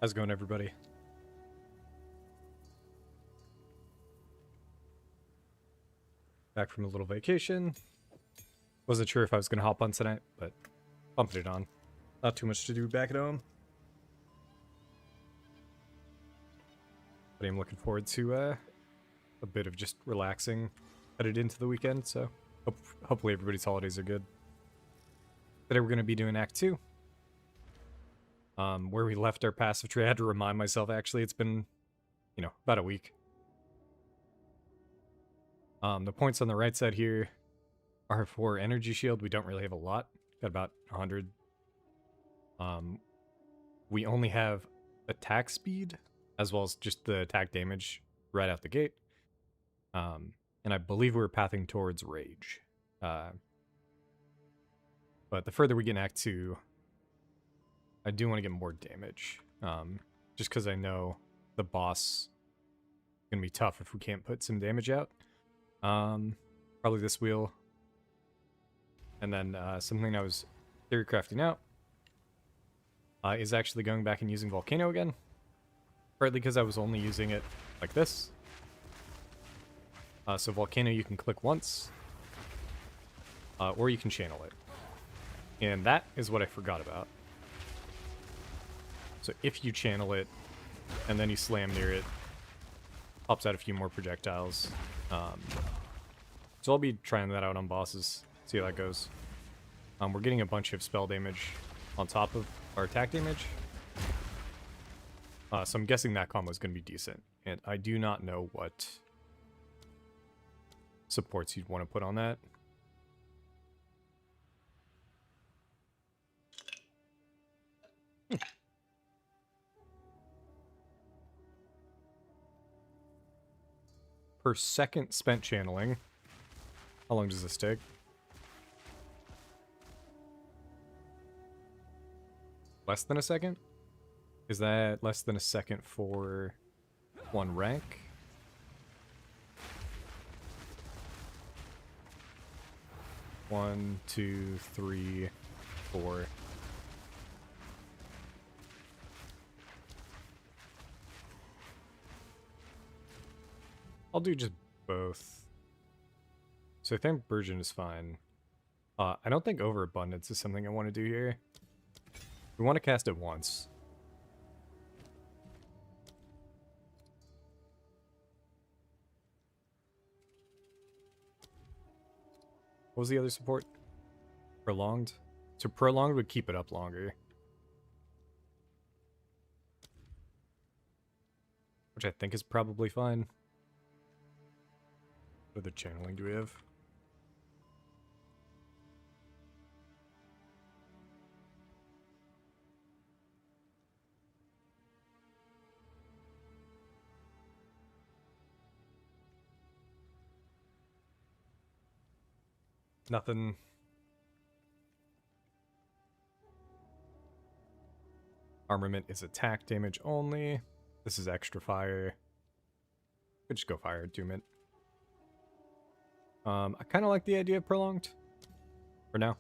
How's it going, everybody? Back from a little vacation. Wasn't sure if I was going to hop on tonight, but bumped it on. Not too much to do back at home. But I'm looking forward to a bit of just relaxing headed into the weekend, so hopefully everybody's holidays are good. Today we're going to be doing Act 2. Where we left our passive tree, I had to remind myself, actually, it's been, about a week. The points on the right side here are for energy shield. We don't really have a lot. Got about 100. We only have attack speed, as well as just the attack damage right out the gate. And I believe we're pathing towards Rage. But the further we get in Act 2, I do want to get more damage. Just because I know the boss is going to be tough if we can't put some damage out. Probably this wheel. And then something I was theory crafting out is actually going back and using Volcano again. Partly because I was only using it like this. So Volcano you can click once. Or you can channel it. And that is what I forgot about. So if you channel it, and then you slam near it, pops out a few more projectiles. So I'll be trying that out on bosses, see how that goes. We're getting a bunch of spell damage on top of our attack damage. So I'm guessing that combo is going to be decent. And I do not know what supports you'd want to put on that. Per second spent channeling. How long does this take? Less than a second? Is that less than a second for one rank? One, two, three, four. I'll do just both. So I think Burgeon is fine. I don't think Overabundance is something I want to do here. We want to cast it once. What was the other support? Prolonged? So Prolonged would keep it up longer. Which I think is probably fine. What other channeling do we have? Nothing. Armament is attack damage only. This is extra fire. Could just go fire attunement. I kind of like the idea of Prolonged for now,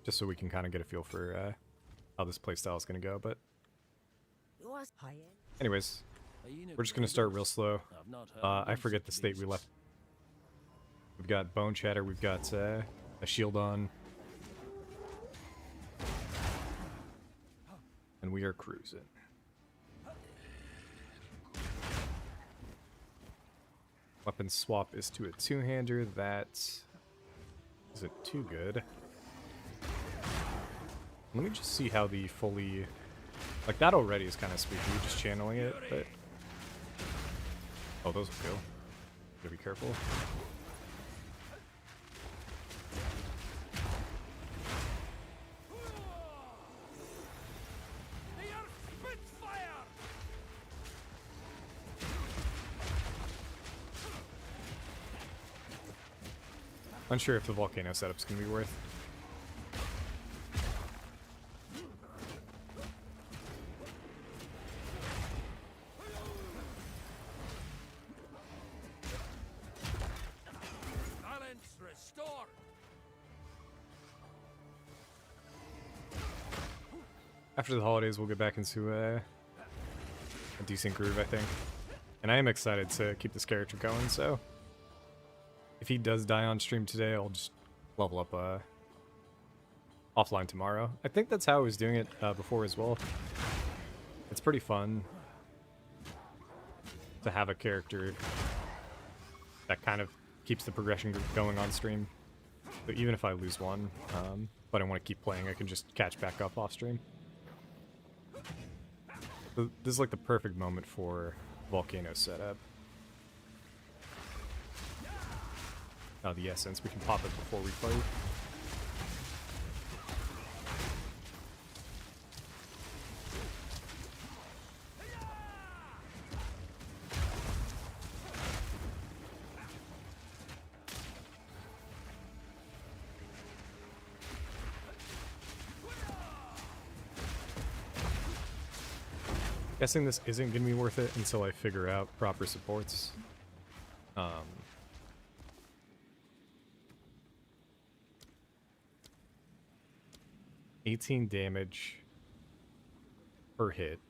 just so we can kind of get a feel for how this playstyle is going to go. But anyways, we're just going to start real slow. I forget the state we left. We've got Bone Chatter, we've got a shield on, and we are cruising. Weapon swap is to a two-hander. That isn't too good. Let me just see how the fully... Like, that already is kind of spooky, just channeling it, but... Oh, those will kill. Gotta be careful. Unsure if the volcano setup's gonna be worth. Balance restored. After the holidays, we'll get back into decent groove, I think. And I am excited to keep this character going, so if he does die on stream today, I'll just level up offline tomorrow. I think that's how I was doing it before as well. It's pretty fun to have a character that kind of keeps the progression going on stream. So even if I lose one, but I want to keep playing, I can just catch back up off stream. So this is like the perfect moment for Volcano setup. Oh, the essence. We can pop it before we fight. Guessing this isn't going to be worth it until I figure out proper supports. 18 damage per hit.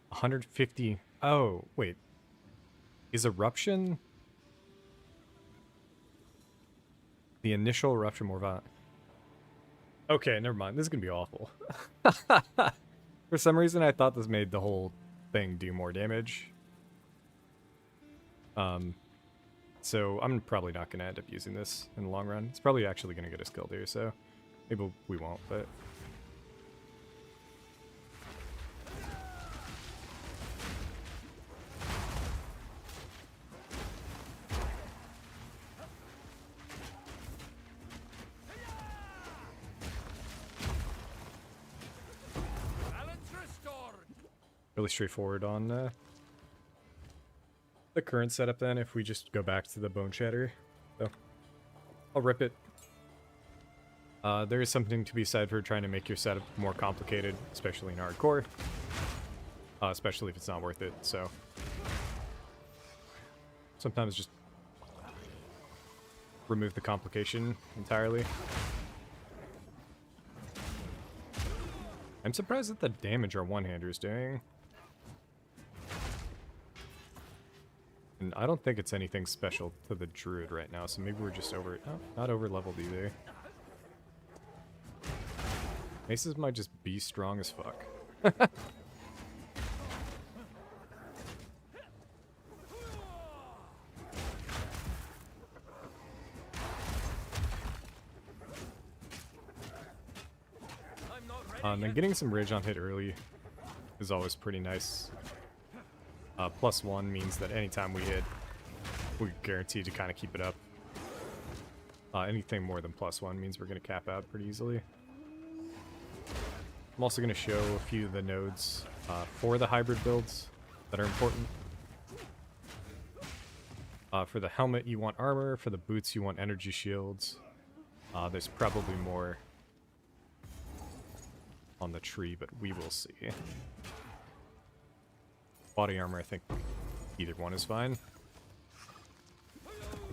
150. Oh, wait. Is Eruption the initial Eruption more violent? Okay, never mind. This is gonna be awful. For some reason, I thought this made the whole thing do more damage. So I'm probably not gonna end up using this in the long run. It's probably actually gonna get us killed here, so maybe we won't, but... Really straightforward on the current setup then, if we just go back to the Bone Shatter. So, I'll rip it. There is something to be said for trying to make your setup more complicated, especially in hardcore. Especially if it's not worth it, so... Sometimes just remove the complication entirely. I'm surprised at the damage our one-hander is doing. And I don't think it's anything special to the Druid right now, so maybe we're just over... Oh, not over-leveled either. Maces might just be strong as fuck. And then getting some rage on hit early is always pretty nice. +1 means that anytime we hit, we're guaranteed to kind of keep it up. Anything more than +1 means we're going to cap out pretty easily. I'm also going to show a few of the nodes for the hybrid builds that are important. For the helmet, you want armor. For the boots, you want energy shields. There's probably more on the tree, but we will see. Body armor, I think either one is fine.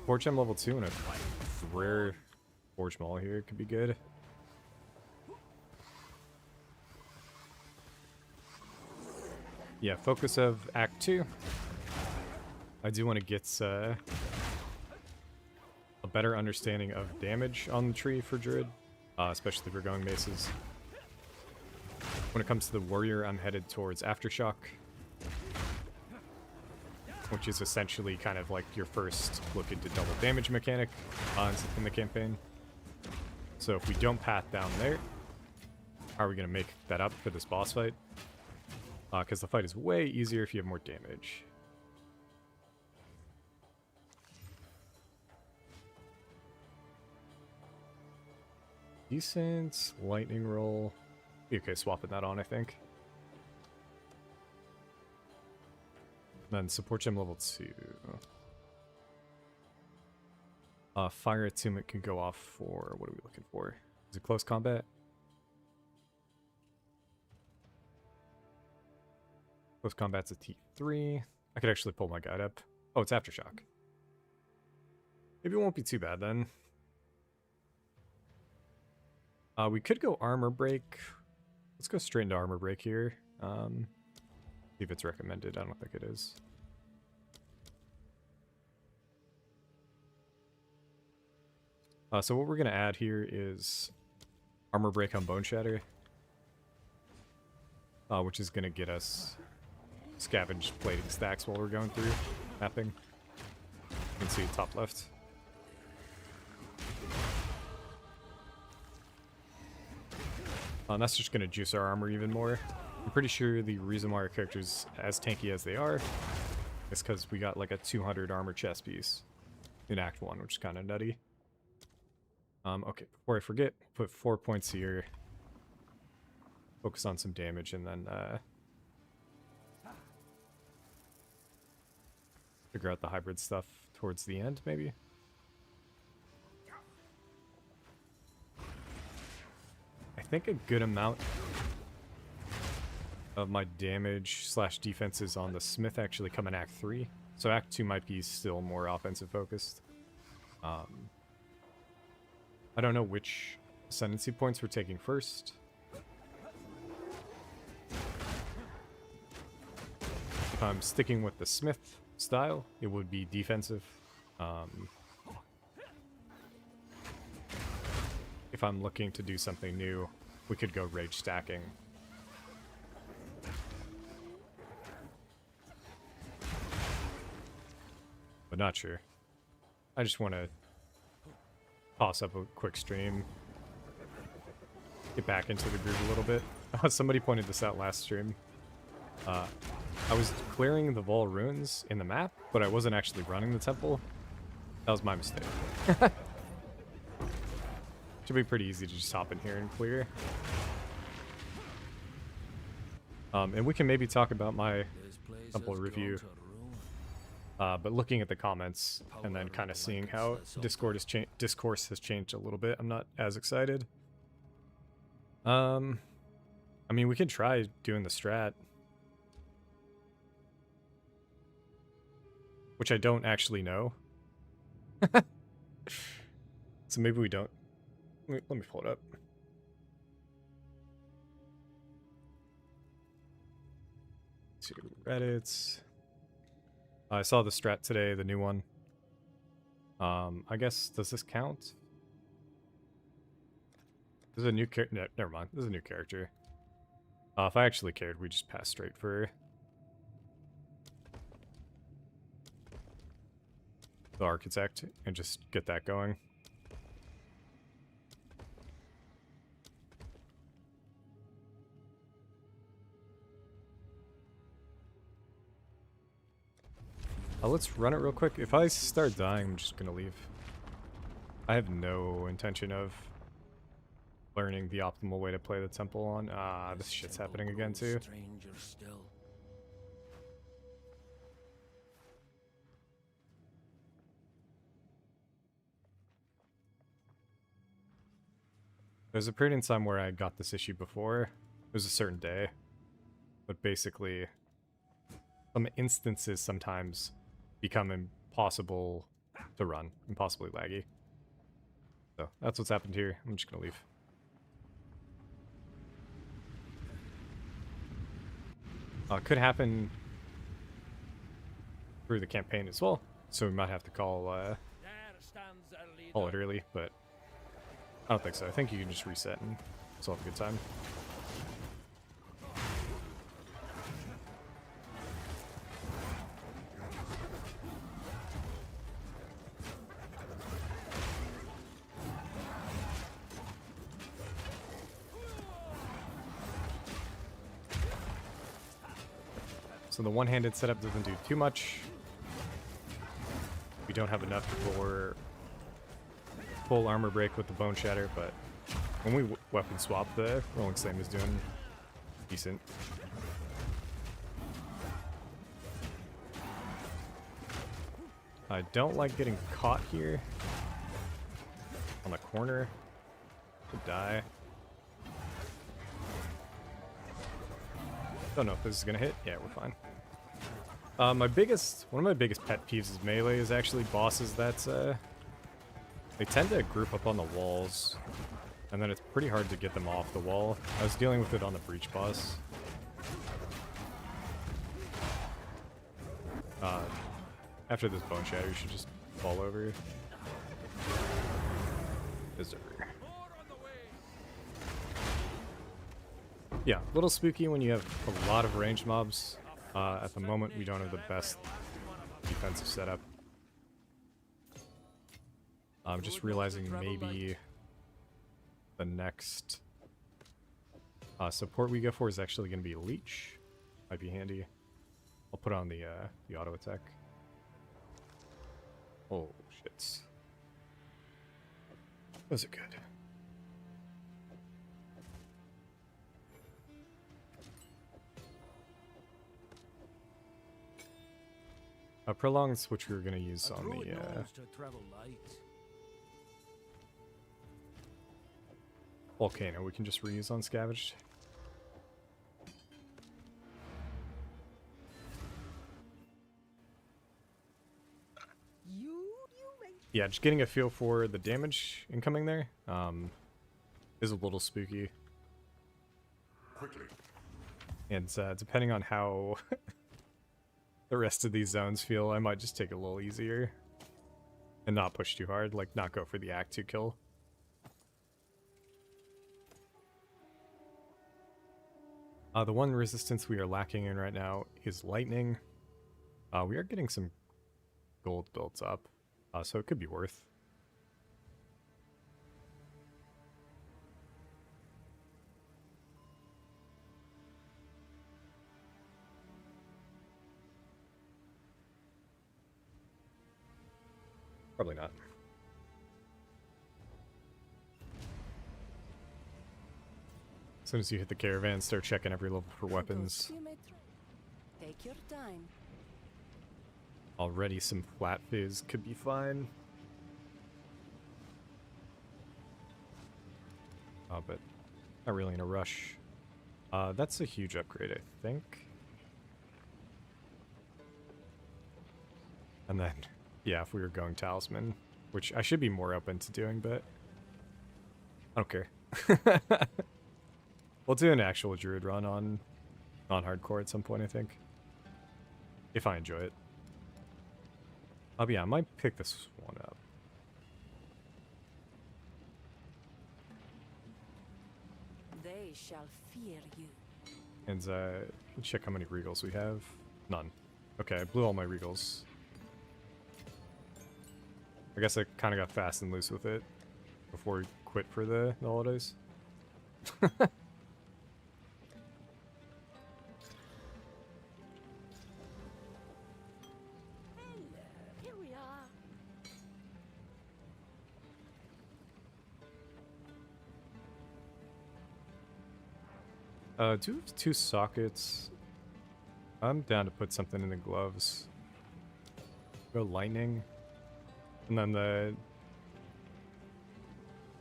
Forge gem level 2 and a rare Forge Maul here could be good. Yeah, focus of Act 2. I do want to get a better understanding of damage on the tree for Druid, especially if we're going maces. When it comes to the warrior, I'm headed towards Aftershock, which is essentially kind of like your first look into double damage mechanic in the campaign. So if we don't path down there, how are we going to make that up for this boss fight? Because the fight is way easier if you have more damage. Decent lightning roll. Be okay swapping that on, I think. Then support gem level 2. Fire attunement can go off for... What are we looking for? Is it close combat? Close combat's a T3. I could actually pull my guide up. Oh, it's Aftershock. Maybe it won't be too bad then. We could go armor break. Let's go straight into armor break here. See if it's recommended. I don't think it is. So what we're going to add here is armor break on bone shatter, which is going to get us scavenged plating stacks while we're going through mapping. You can see top left. That's just going to juice our armor even more. I'm pretty sure the reason why our character's as tanky as they are is because we got like a 200 armor chest piece in Act 1, which is kind of nutty. Okay, before I forget, put 4 points here. Focus on some damage and then figure out the hybrid stuff towards the end, maybe. I think a good amount of my damage slash defense is on the Smith actually come in Act 3. So Act 2 might be still more offensive focused. I don't know which ascendancy points we're taking first. If I'm sticking with the Smith style, it would be defensive. If I'm looking to do something new, we could go rage stacking. But not sure. I just want to toss up a quick stream. Get back into the groove a little bit. Somebody pointed this out last stream. I was clearing the Vol ruins in the map, but I wasn't actually running the temple. That was my mistake. Should be pretty easy to just hop in here and clear. And we can maybe talk about my temple review. But looking at the comments and then kind of seeing how discourse has changed a little bit, I'm not as excited. I mean, we could try doing the strat, which I don't actually know. So maybe we don't. Let me pull it up. Let's see, Reddit's. I saw the strat today, the new one. I guess, does this count? This is a new character. No, never mind. This is a new character. If I actually cared, we just pass straight for the architect and just get that going. Let's run it real quick. If I start dying, I'm just gonna leave. I have no intention of learning the optimal way to play the temple on. This shit's happening again too. There's a period in time where I got this issue before. It was a certain day. But basically, some instances sometimes become impossible to run. Impossibly laggy. So, that's what's happened here. I'm just gonna leave. Could happen through the campaign as well. So we might have to call it early, but I don't think so. I think you can just reset and still have a good time. So the one-handed setup doesn't do too much. We don't have enough for full armor break with the bone shatter, but when we weapon swap, the rolling slam is doing decent. I don't like getting caught here on the corner. Could die. Don't know if this is gonna hit. Yeah, we're fine. One of my biggest pet peeves is melee is actually bosses that they tend to group up on the walls And then it's pretty hard to get them off the wall. I was dealing with it on the breach boss. After this bone shatter, you should just fall over. Berserker. Yeah, a little spooky when you have a lot of ranged mobs. At the moment, we don't have the best defensive setup. I'm just realizing maybe the next support we go for is actually going to be Leech. Might be handy. I'll put on the auto attack. Oh, shit. Those are good. Prolonged's which we were going to use on the... Volcano, we can just reuse on Scavenged. Yeah, just getting a feel for the damage incoming there is a little spooky. Quickly. And depending on how the rest of these zones feel, I might just take it a little easier and not push too hard, like not go for the Act 2 kill. The one resistance we are lacking in right now is lightning. We are getting some gold built up, so it could be worth. Probably not. As soon as you hit the caravan, start checking every level for weapons. Take your time. Already some flat fizz could be fine. But not really in a rush. That's a huge upgrade, I think. And then, yeah, if we were going Talisman, which I should be more open to doing, but I don't care. We'll do an actual Druid run on hardcore at some point, I think. If I enjoy it. But yeah, I might pick this one up. They shall fear you. And check how many regals we have. None. Okay, I blew all my regals. I guess I kind of got fast and loose with it before we quit for the holidays. Here we are. Do we have 2 sockets? I'm down to put something in the gloves. Go lightning. And then the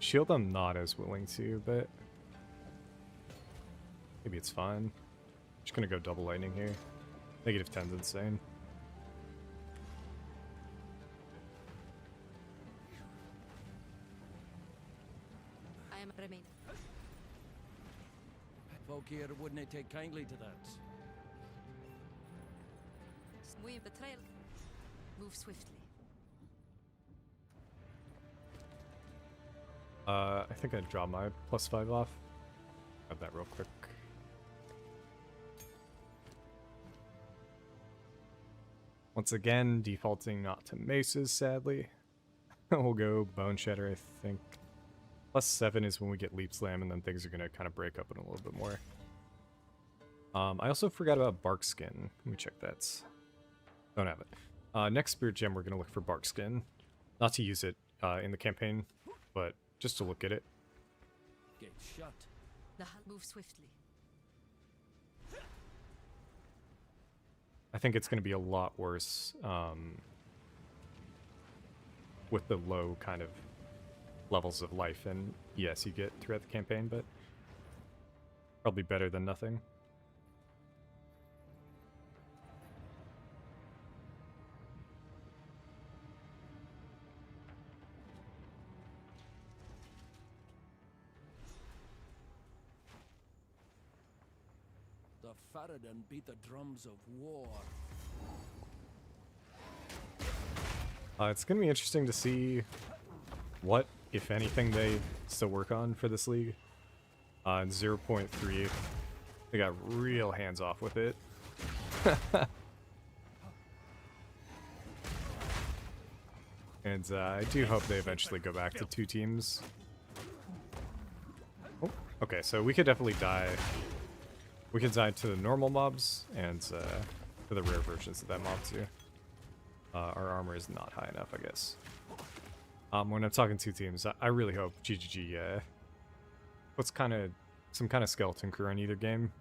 shield I'm not as willing to, but maybe it's fine. Just gonna go double lightning here. Negative 10's insane. I am remain. Folk here wouldn't take kindly to that. Weave the trail. Move swiftly. I think I draw my +5 off. Grab that real quick. Once again, defaulting not to maces, sadly. We'll go Bone Shatter, I think. +7 is when we get Leap Slam, and then things are going to kind of break up in a little bit more. I also forgot about Bark Skin. Let me check that. Don't have it. Next Spirit Gem, we're going to look for Bark Skin. Not to use it in the campaign, but just to look at it. Get shut. Move swiftly. I think it's going to be a lot worse with the low kind of levels of life and yes, you get throughout the campaign, but probably better than nothing. Faradin beat the drums of war. It's going to be interesting to see what, if anything, they still work on for this league. In 0.3, they got real hands-off with it. And I do hope they eventually go back to 2 teams. Oh, okay, so we could definitely die. We could die to the normal mobs and to the rare versions of that mob too. Our armor is not high enough, I guess. When I'm talking 2 teams, I really hope GGG puts some kind of skeleton crew in either game,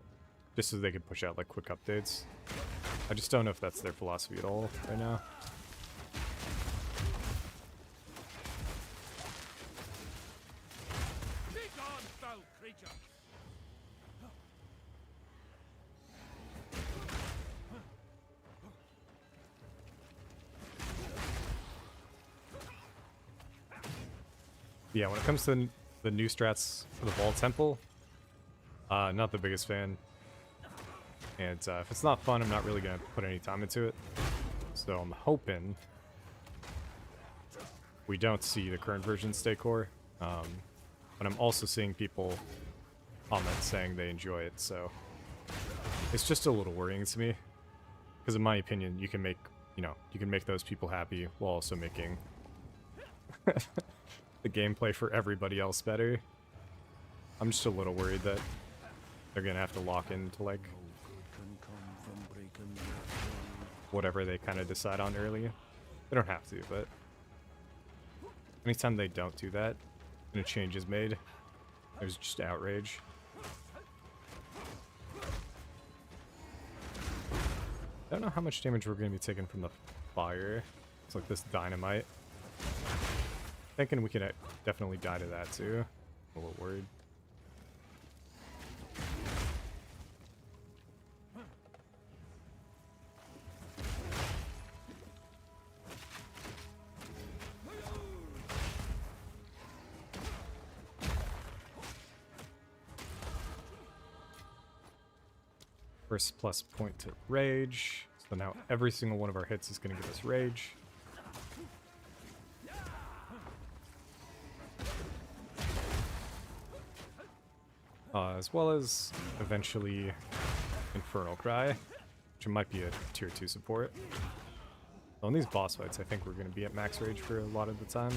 just so they can push out like quick updates. I just don't know if that's their philosophy at all right now. Yeah, when it comes to the new strats for the Ball Temple, not the biggest fan. And if it's not fun, I'm not really going to put any time into it. So I'm hoping we don't see the current version stay core. But I'm also seeing people comment saying they enjoy it, so it's just a little worrying to me. Because in my opinion, you can make those people happy while also making the gameplay for everybody else better. I'm just a little worried that they're gonna have to lock into like whatever they kind of decide on early. They don't have to, but anytime they don't do that and a change is made, there's just outrage. I don't know how much damage we're gonna be taking from the fire. It's like this dynamite. Thinking we could definitely die to that too. I'm a little worried. First plus point to rage. So now every single one of our hits is going to give us rage. As well as eventually Infernal Cry, which might be a tier 2 support. On these boss fights, I think we're going to be at max rage for a lot of the time.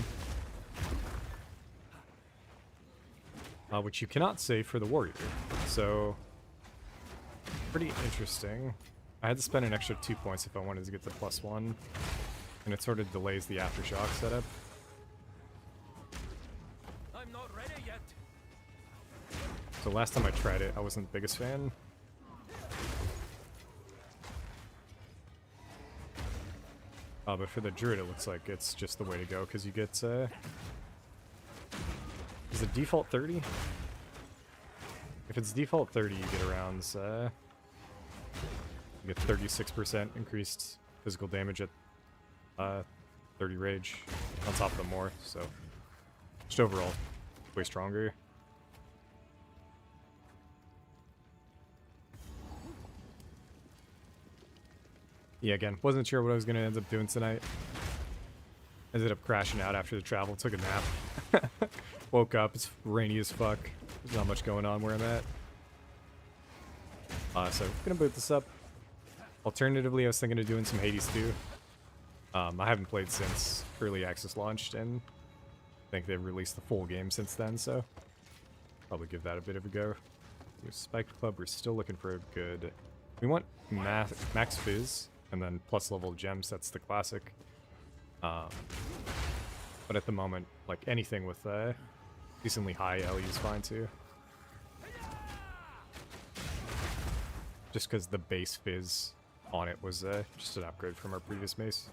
Which you cannot say for the warrior. So, pretty interesting. I had to spend an extra 2 points if I wanted to get to +1. And it sort of delays the aftershock setup. I'm not ready yet. So last time I tried it, I wasn't the biggest fan. But for the Druid, it looks like it's just the way to go, because you get, is it default 30? If it's default 30, you get around, you get 36% increased physical damage at 30 rage on top of the more, so just overall, way stronger. Yeah, again, wasn't sure what I was going to end up doing tonight. Ended up crashing out after the travel, took a nap. Woke up, it's rainy as fuck. There's not much going on where I'm at. So, gonna boot this up. Alternatively, I was thinking of doing some Hades too. I haven't played since early access launched, and I think they've released the full game since then, so probably give that a bit of a go. Spiked Club, we're still looking for a good... We want max fizz, and then plus level gems, that's the classic. But at the moment, like anything with decently high LE is fine too. Just because the base fizz on it was just an upgrade from our previous mace.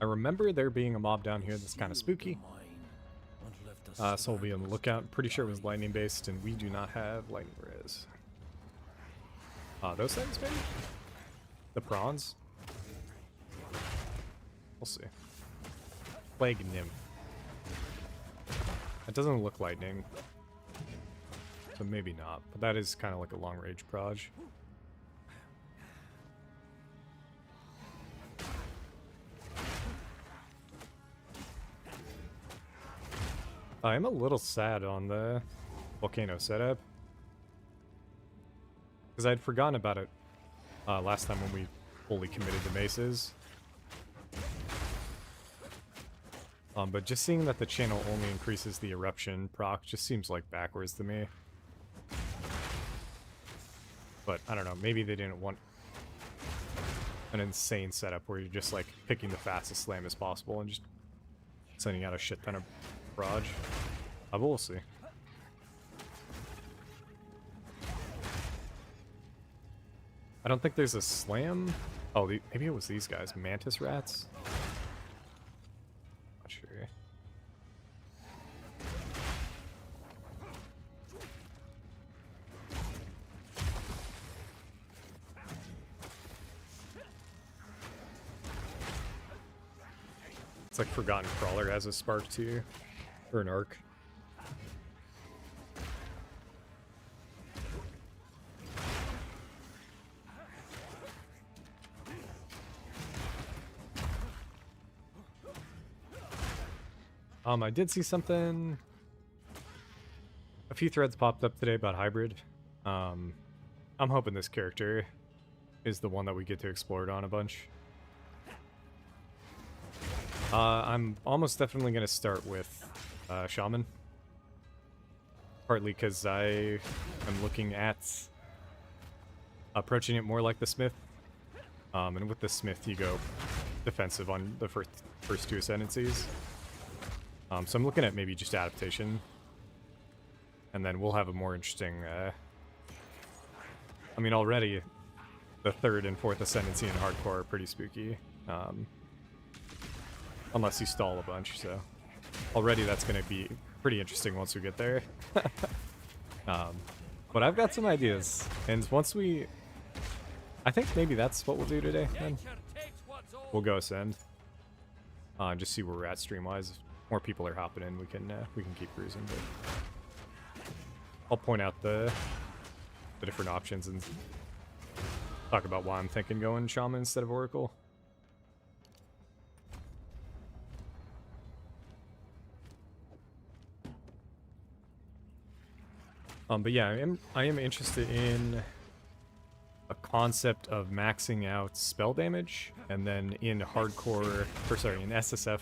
I remember there being a mob down here that's kind of spooky. So we'll be on the lookout. Pretty sure it was lightning based, and we do not have lightning res. Those things, maybe? The prawns? We'll see. Plague Nymph. That doesn't look lightning. So maybe not. But that is kind of like a long-range proj. I am a little sad on the volcano setup. Because I'd forgotten about it last time when we fully committed to maces. But just seeing that the channel only increases the eruption proc just seems like backwards to me. But I don't know, maybe they didn't want an insane setup where you're just like picking the fastest slam as possible and just sending out a shit ton of proj. But we'll see. I don't think there's a slam. Oh, maybe it was these guys, mantis rats. Not sure. It's like Forgotten Crawler has a spark too, or an arc. I did see something. A few threads popped up today about hybrid. I'm hoping this character is the one that we get to explore it on a bunch. I'm almost definitely going to start with Shaman. Partly because I am looking at approaching it more like the Smith. And with the Smith, you go defensive on the first two ascendancies. So I'm looking at maybe just adaptation. And then we'll have a more interesting... I mean, already the third and fourth ascendancy in hardcore are pretty spooky. Unless you stall a bunch, so... Already that's going to be pretty interesting once we get there. But I've got some ideas. And once we... I think maybe that's what we'll do today, then. We'll go ascend. Just see where we're at stream-wise. If more people are hopping in, we can keep cruising. But I'll point out the different options and talk about why I'm thinking going Shaman instead of Oracle. But yeah, I am interested in a concept of maxing out spell damage, and then in hardcore, or sorry, in SSF,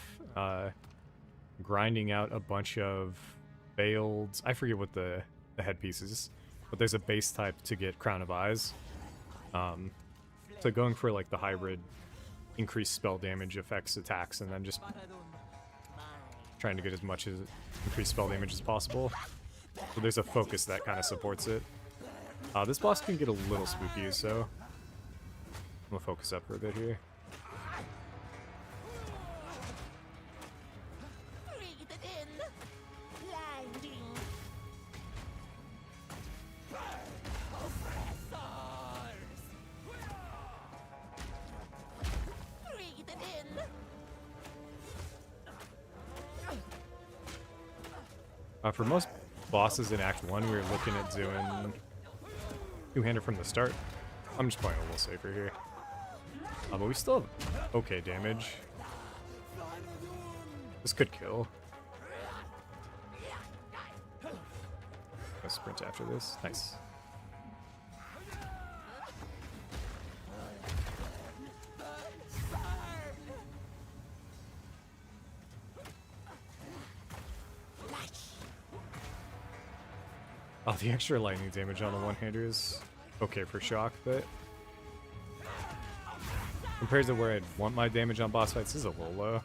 grinding out a bunch of veiled, I forget what the headpiece is, but there's a base type to get Crown of Eyes. So going for like the hybrid, increased spell damage affects attacks, and then just trying to get as much as increased spell damage as possible. So there's a focus that kind of supports it. This boss can get a little spooky, so I'm gonna focus up for a bit here. For most bosses in Act 1, we were looking at doing two-hander from the start. I'm just playing a little safer here. But we still have okay damage. This could kill. I'll sprint after this. Nice. Oh, the extra lightning damage on the one-hander is okay for shock, but compared to where I'd want my damage on boss fights, this is a little low.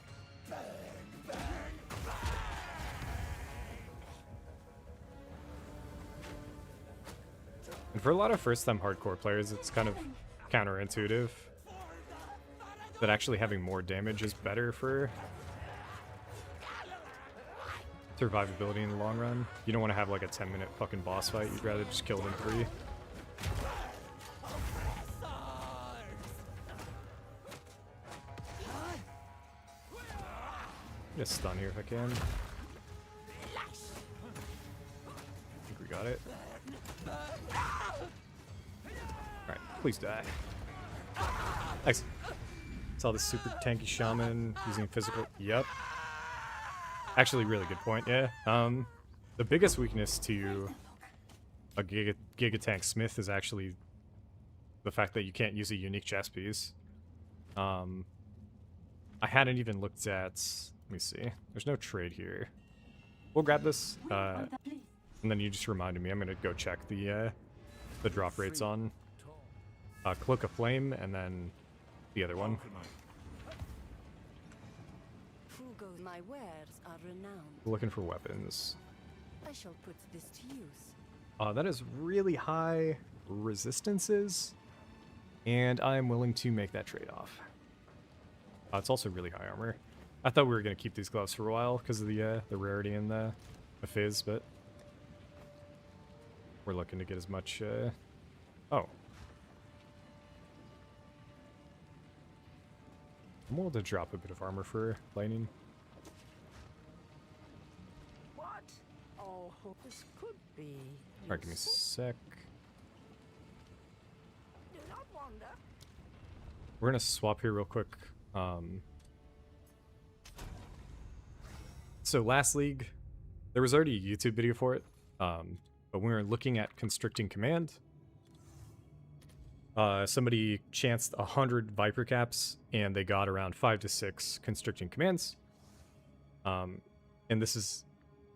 And for a lot of first-time hardcore players, it's kind of counterintuitive that actually having more damage is better for survivability in the long run. You don't want to have like a 10-minute fucking boss fight. You'd rather just kill it in 3. Get a stun here if I can. I think we got it. Alright, please die. Excellent. Saw this super tanky shaman using physical. Yep. Actually, really good point, yeah. The biggest weakness to a Giga Tank Smith is actually the fact that you can't use a unique chess piece. I hadn't even looked at... Let me see. There's no trade here. We'll grab this, and then you just reminded me. I'm gonna go check the drop rates on Cloak of Flame, and then the other one. My wares are renowned. Looking for weapons. I shall put this to use. That is really high resistances, and I'm willing to make that trade-off. It's also really high armor. I thought we were going to keep these gloves for a while because of the rarity and the fizz, but we're looking to get as much... Oh. I'm willing to drop a bit of armor for lightning. What? Oh, this could be. Alright, give me a sec. Do not wander. We're going to swap here real quick. So last league, there was already a YouTube video for it, but when we were looking at constricting command, somebody chanced 100 Viper caps, and they got around 5 to 6 constricting commands. And this is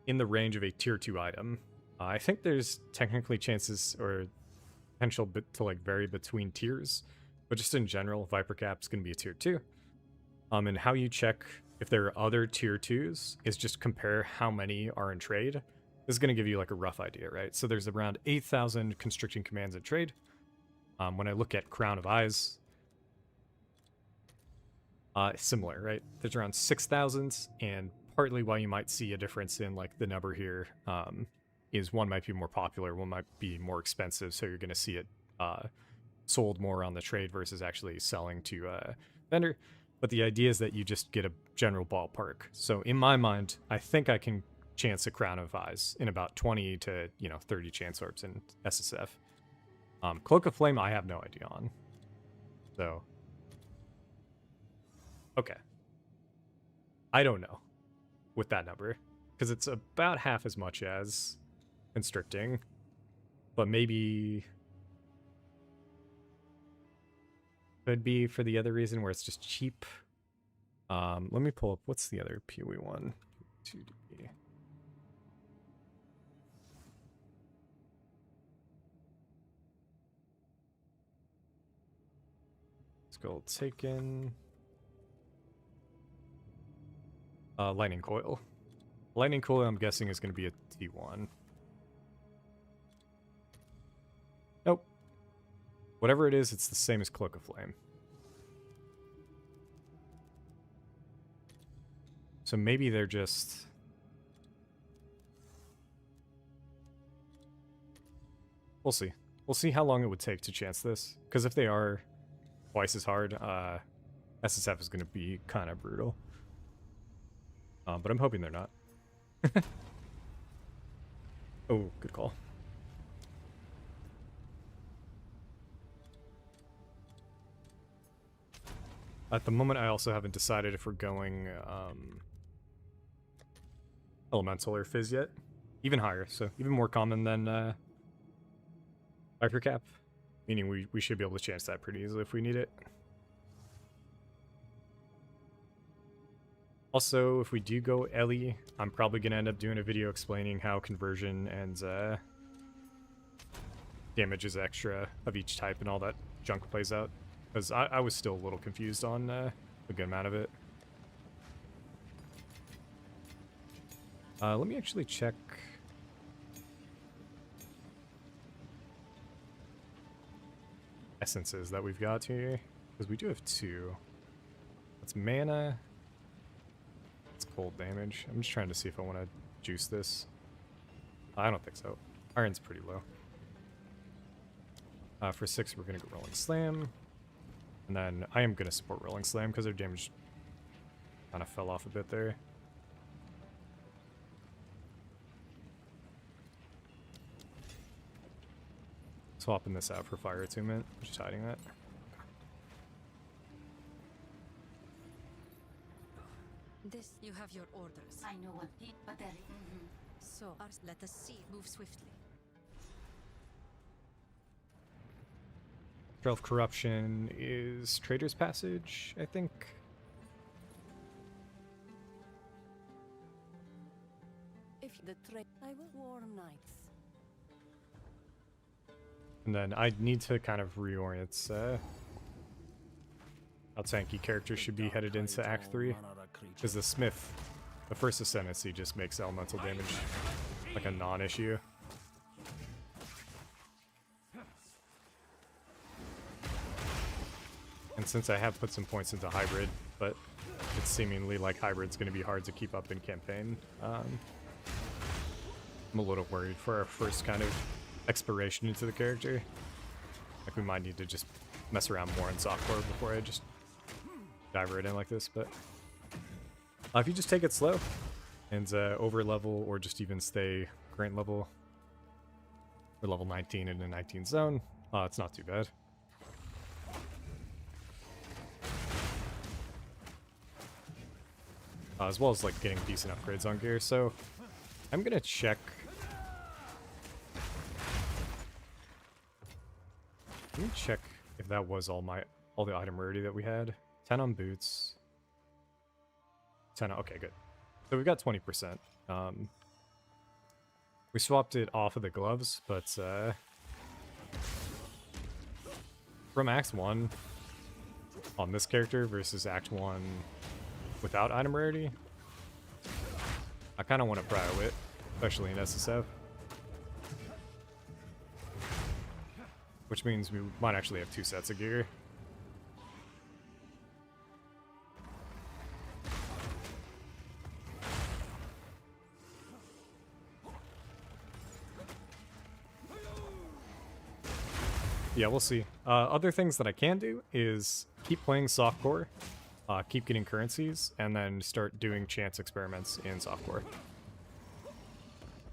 in the range of a tier 2 item. I think there's technically chances or potential to like vary between tiers, but just in general, Viper cap's gonna be a tier 2. And how you check if there are other tier 2s is just compare how many are in trade. This is gonna give you like a rough idea, right? So there's around 8,000 constricting commands in trade. When I look at Crown of Eyes, similar, right? There's around 6,000, and partly why you might see a difference in like the number here is one might be more popular, one might be more expensive, so you're going to see it sold more on the trade versus actually selling to a vendor. But the idea is that you just get a general ballpark. So in my mind, I think I can chance a Crown of Eyes in about 20 to 30 chance orbs in SSF. Cloak of Flame, I have no idea on. So, okay. I don't know with that number, because it's about half as much as constricting, but maybe could be for the other reason where it's just cheap. Let me pull up, what's the other PoE one? 2D. Gold taken. Lightning Coil. Lightning Coil, I'm guessing, is going to be a T1. Nope. Whatever it is, it's the same as Cloak of Flame. So maybe they're just... We'll see. We'll see how long it would take to chance this. Because if they are twice as hard, SSF is going to be kind of brutal. But I'm hoping they're not. Oh, good call. At the moment, I also haven't decided if we're going Elemental or Fizz yet. Even higher, so even more common than Viper Cap. Meaning we should be able to chance that pretty easily if we need it. Also, if we do go Ellie, I'm probably going to end up doing a video explaining how conversion and damage is extra of each type and all that junk plays out. Because I was still a little confused on a good amount of it. Let me actually check... essences that we've got here, because we do have 2. That's mana. It's cold damage. I'm just trying to see if I want to juice this. I don't think so. Iron's pretty low. For 6, we're going to go Rolling Slam. And then I am going to support Rolling Slam because their damage kind of fell off a bit there. swapping this out for Fire Attunement. Just hiding that. This, you have your orders. I know what it, but there. So, let us see. Move swiftly. Trail of Corruption is Trader's Passage, I think. If the trade, I will war nights. And then I need to kind of reorient how tanky characters should be headed into Act 3. Because the Smith, the first Ascendancy just makes elemental damage like a non-issue. And since I have put some points into Hybrid, but it's seemingly like Hybrid's going to be hard to keep up in campaign, I'm a little worried for our first kind of exploration into the character. Like we might need to just mess around more in softcore before I just dive right in like this, but if you just take it slow and over level or just even stay current level or level 19 in the 19 zone, it's not too bad. As well as like getting decent upgrades on gear, so I'm gonna check. Let me check if that was all the item rarity that we had. 10 on boots. 10 on, okay, good. So we've got 20%. We swapped it off of the gloves, but from Act 1 on this character versus Act 1 without item rarity, I kind of want to prio it, especially in SSF. Which means we might actually have 2 sets of gear. Yeah, we'll see. Other things that I can do is keep playing softcore, keep getting currencies, and then start doing chance experiments in softcore.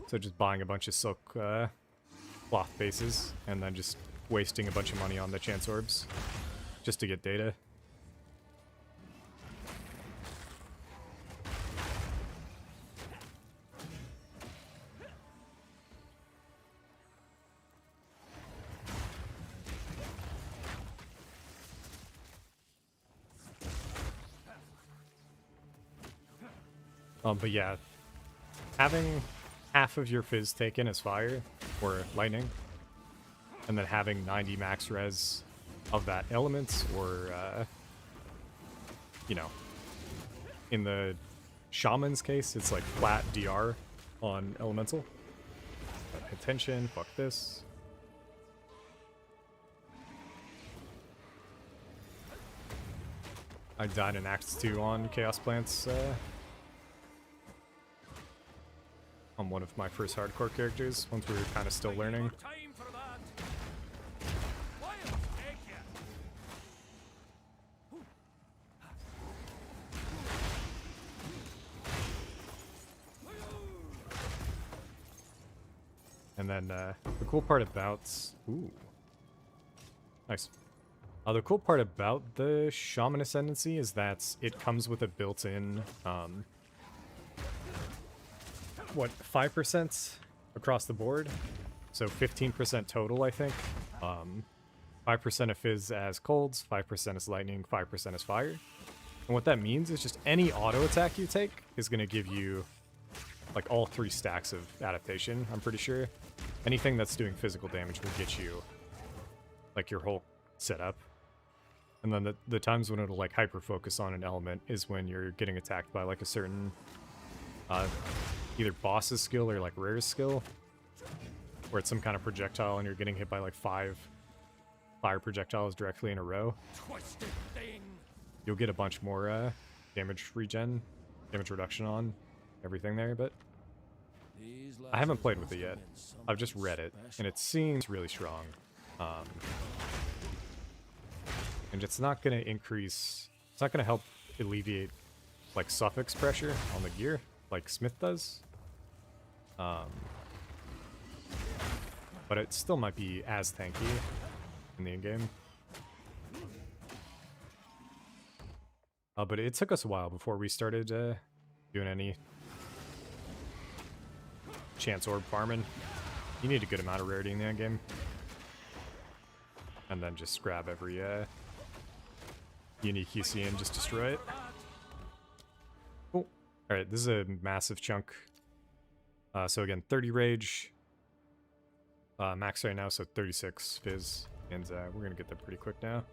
So just buying a bunch of silk cloth bases, and then just wasting a bunch of money on the chance orbs, just to get data. But yeah, having half of your fizz taken as fire or lightning, and then having 90 max res of that element, or you know, in the shaman's case, it's like flat DR on elemental. Attention, fuck this. I died in Act 2 on Chaos Plants. On one of my first hardcore characters, once we were kind of still learning. Time for that. Why take ya? And then the cool part about... Ooh. Nice. The cool part about the Shaman Ascendancy is that it comes with a built-in... what, 5% across the board? So 15% total, I think. 5% of fizz as colds, 5% as lightning, 5% as fire. And what that means is just any auto attack you take is going to give you like all 3 stacks of adaptation, I'm pretty sure. Anything that's doing physical damage will get you like your whole setup. And then the times when it'll like hyper focus on an element is when you're getting attacked by like a certain either boss's skill or like rare's skill, where it's some kind of projectile and you're getting hit by like 5 fire projectiles directly in a row. Twisted thing. You'll get a bunch more damage regen, damage reduction on everything there, but These I haven't lasses played with must it have yet. been I've just something read it, special. and it seems really strong. And it's not going to increase, it's not going to help alleviate like suffix pressure on the gear like Smith does. but it still might be as tanky in the in-game. But it took us a while before we started doing any chance orb farming. You need a good amount of rarity in the end game. And then just grab every unique you see and just destroy it. Cool. Alright, this is a massive chunk. So again, 30 rage. Max right now, so 36 fizz. And we're gonna get there pretty quick now.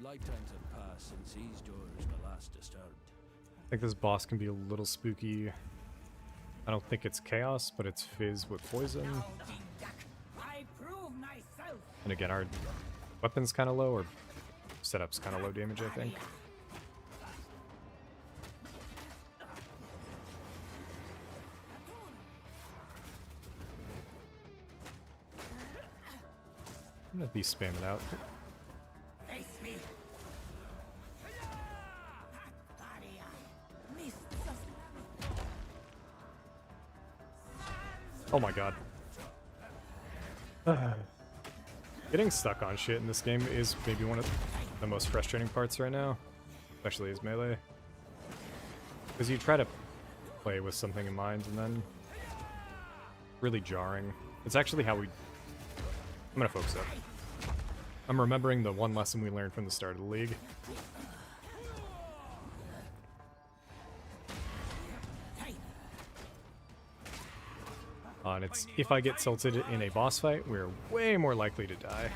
Lifetimes have passed since these doors were last disturbed. I think this boss can be a little spooky. I don't think it's chaos, but it's fizz with poison. And again, our weapon's kind of low, or setup's kind of low damage, I think. I'm gonna be spamming out. Oh my god. Getting stuck on shit in this game is maybe one of the most frustrating parts right now, especially as melee. Because you try to play with something in mind and then really jarring. It's actually how we... I'm gonna focus up. I'm remembering the one lesson we learned from the start of the league. And it's, if I get tilted in a boss fight, we're way more likely to die.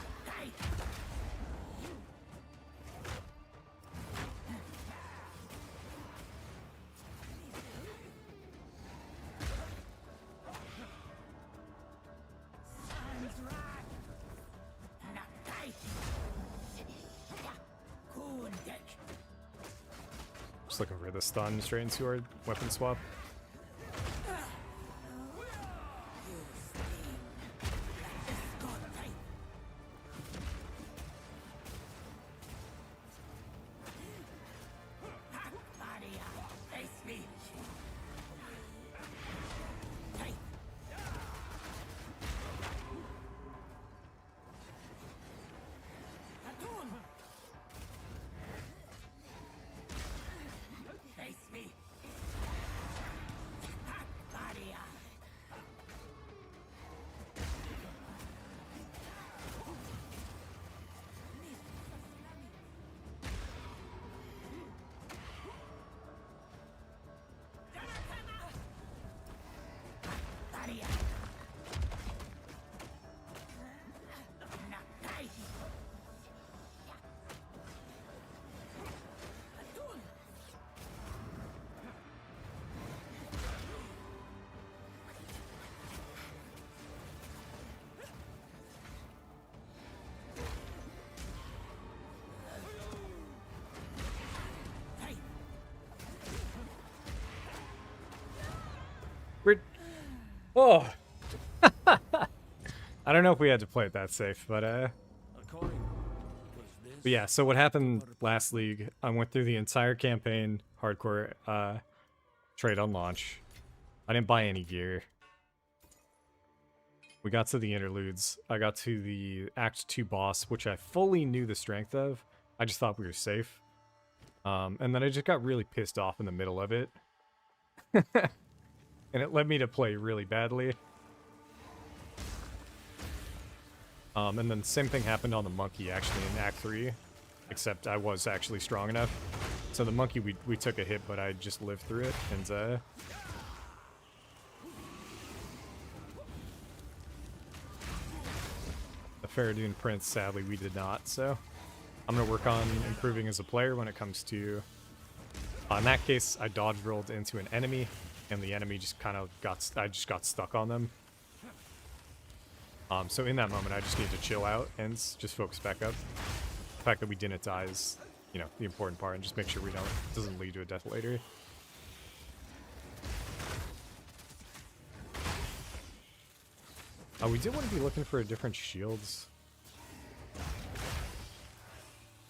Just looking for the stun straight into our weapon swap. Oh! I don't know if we had to play it that safe, but yeah, so what happened last league, I went through the entire campaign, hardcore, trade on launch. I didn't buy any gear. We got to the interludes. I got to the Act 2 boss, which I fully knew the strength of. I just thought we were safe. And then I just got really pissed off in the middle of it. And it led me to play really badly. And then same thing happened on the monkey, actually, in Act 3. Except I was actually strong enough. So the monkey, we took a hit, but I just lived through it. And, the Faradun Prince, sadly, we did not, so... I'm gonna work on improving as a player when it comes to... in that case, I dodge rolled into an enemy. And the enemy just kind of I just got stuck on them. So in that moment, I just need to chill out and just focus back up. The fact that we didn't die is, you know, the important part, and just make sure it doesn't lead to a death later. We did want to be looking for different shields.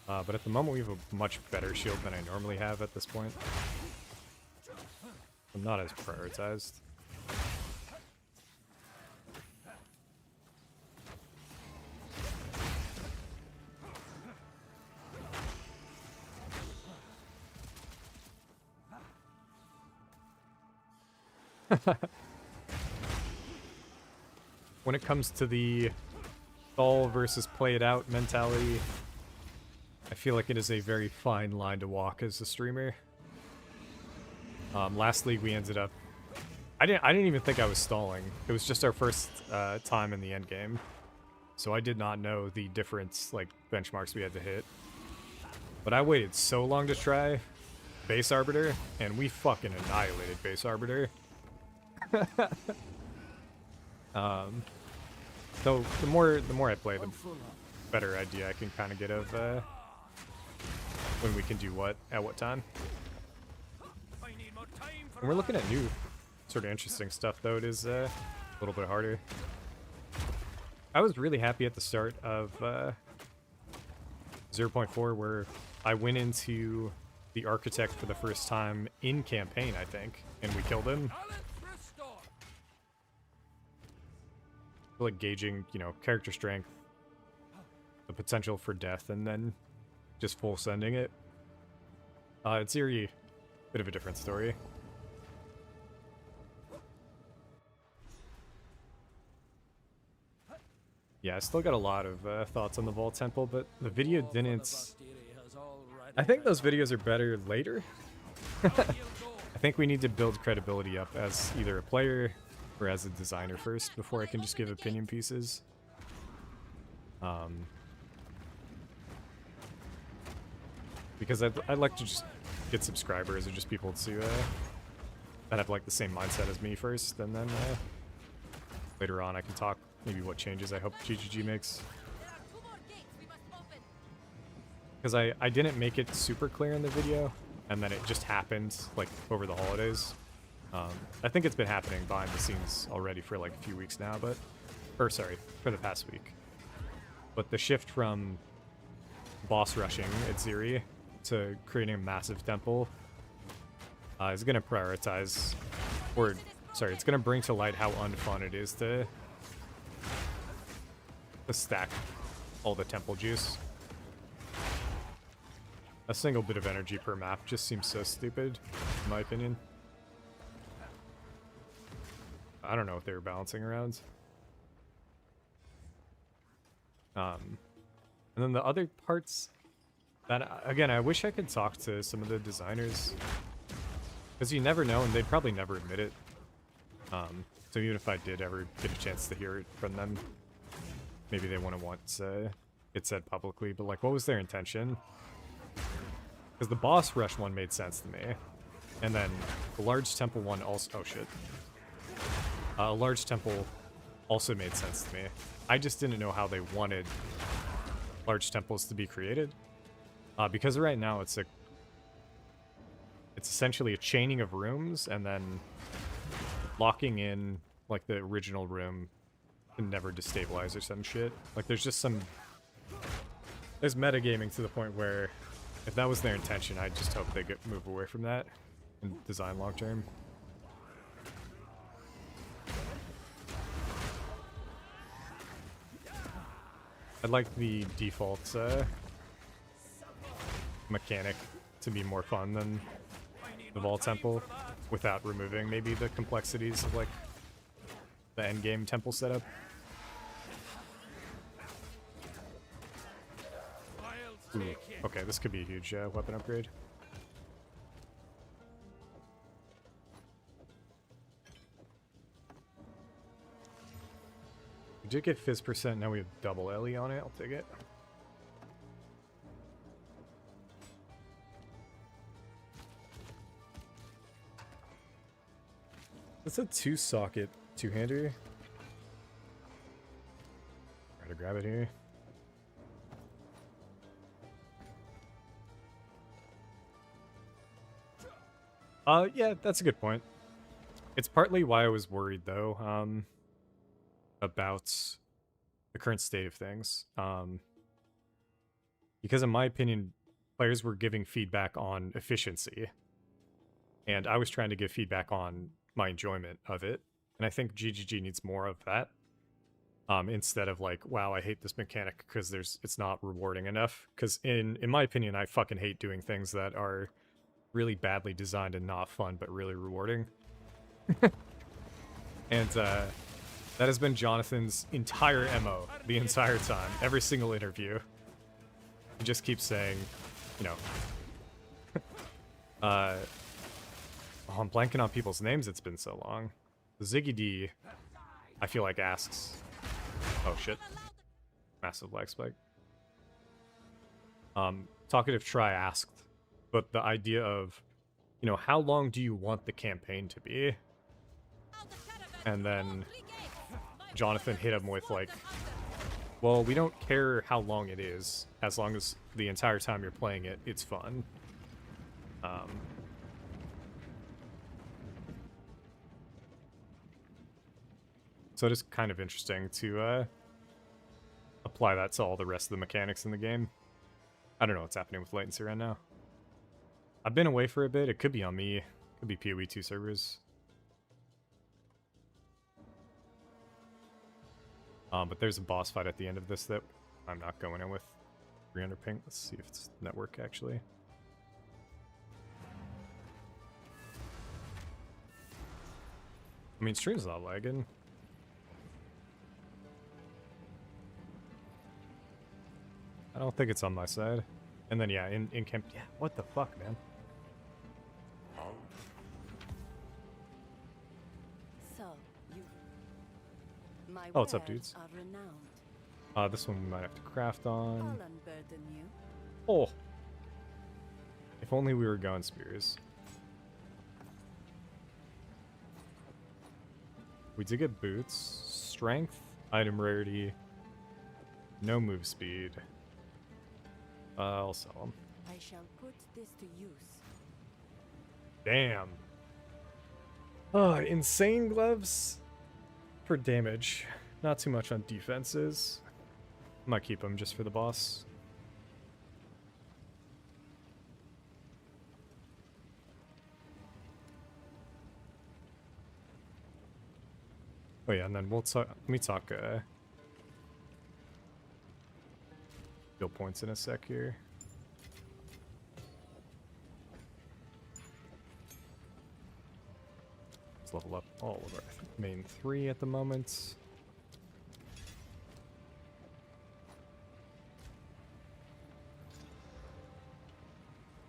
But at the moment we have a much better shield than I normally have at this point. I'm not as prioritized. When it comes to the stall versus play it out mentality, I feel like it is a very fine line to walk as a streamer. Last league we ended up... I didn't even think I was stalling. It was just our first time in the end game. So I did not know the difference, like, benchmarks we had to hit. But I waited so long to try Base Arbiter, and we fucking annihilated Base Arbiter. So the more I play, the better idea I can kind of get of when we can do what at what time. When we're looking at new sort of interesting stuff, though, it is a little bit harder. I was really happy at the start of 0.4 where I went into the Architect for the first time in campaign, I think, and we killed him. Like gauging, you know, character strength, the potential for death, and then just full sending it. It's a bit of a different story. Yeah, I still got a lot of thoughts on the Vault Temple, but the video didn't... I think those videos are better later. I think we need to build credibility up as either a player or as a designer first before I can just give opinion pieces. Because I'd like to just get subscribers or just people to that have like the same mindset as me first, and then later on I can talk maybe what changes I hope GGG makes. Because I didn't make it super clear in the video, and then it just happened like over the holidays. I think it's been happening behind the scenes already for like a few weeks now, but... Or sorry, for the past week. But the shift from boss rushing at Ziri to creating a massive temple is going to prioritize... Or, sorry, it's going to bring to light how unfun it is to stack all the temple juice. A single bit of energy per map just seems so stupid, in my opinion. I don't know what they were balancing around. And then the other parts that, again, I wish I could talk to some of the designers, because you never know, and they'd probably never admit it. So even if I did ever get a chance to hear it from them, maybe they wouldn't want it said publicly, but like, what was their intention? Because the boss rush one made sense to me, and then the large temple one also... Oh shit. A large temple also made sense to me. I just didn't know how they wanted large temples to be created. Because right now it's essentially a chaining of rooms and then locking in like the original room and never destabilize or some shit. Like there's just some... There's metagaming to the point where if that was their intention, I just hope they move away from that and design long term. I'd like the default mechanic to be more fun than the Vault Temple, without removing maybe the complexities of like the endgame temple setup. Ooh, okay, this could be a huge weapon upgrade. We did get fizz percent, now we have double LE on it, I'll take it. That's a 2-socket two-hander. Try to grab it here. Yeah, that's a good point. It's partly why I was worried, though, about the current state of things. because in my opinion, players were giving feedback on efficiency, and I was trying to give feedback on my enjoyment of it, and I think GGG needs more of that. Instead of like, wow, I hate this mechanic because it's not rewarding enough. Because in my opinion, I fucking hate doing things that are really badly designed and not fun, but really rewarding. And that has been Jonathan's entire MO the entire time, every single interview. He just keeps saying, you know, oh, I'm blanking on people's names. It's been so long. Ziggy D, I feel like asks. Oh shit. Massive lag spike. Talkative Try asked, but the idea of, you know, how long do you want the campaign to be? And then Jonathan hit him with like, well, we don't care how long it is, as long as the entire time you're playing it, it's fun. So it is kind of interesting to apply that to all the rest of the mechanics in the game. I don't know what's happening with latency right now. I've been away for a bit. It could be on me. It could be PoE 2 servers. But there's a boss fight at the end of this that I'm not going in with 300 ping. Let's see if it's network actually. I mean, stream's not lagging. I don't think it's on my side. And then, yeah, in camp... Yeah, what the fuck, man? So, you... My Oh, what's up, wares dudes? are renowned. This one we might have to craft on. I'll unburden you. Oh! If only we were going spears. We did get boots. Strength, item rarity, no move speed. I'll sell them. I shall put this to use. Damn. Oh, insane gloves for damage. Not too much on defenses. Might keep them just for the boss. Oh yeah, and then we'll talk. Let me talk. Skill points in a sec here. Let's level up all of our main 3 at the moment.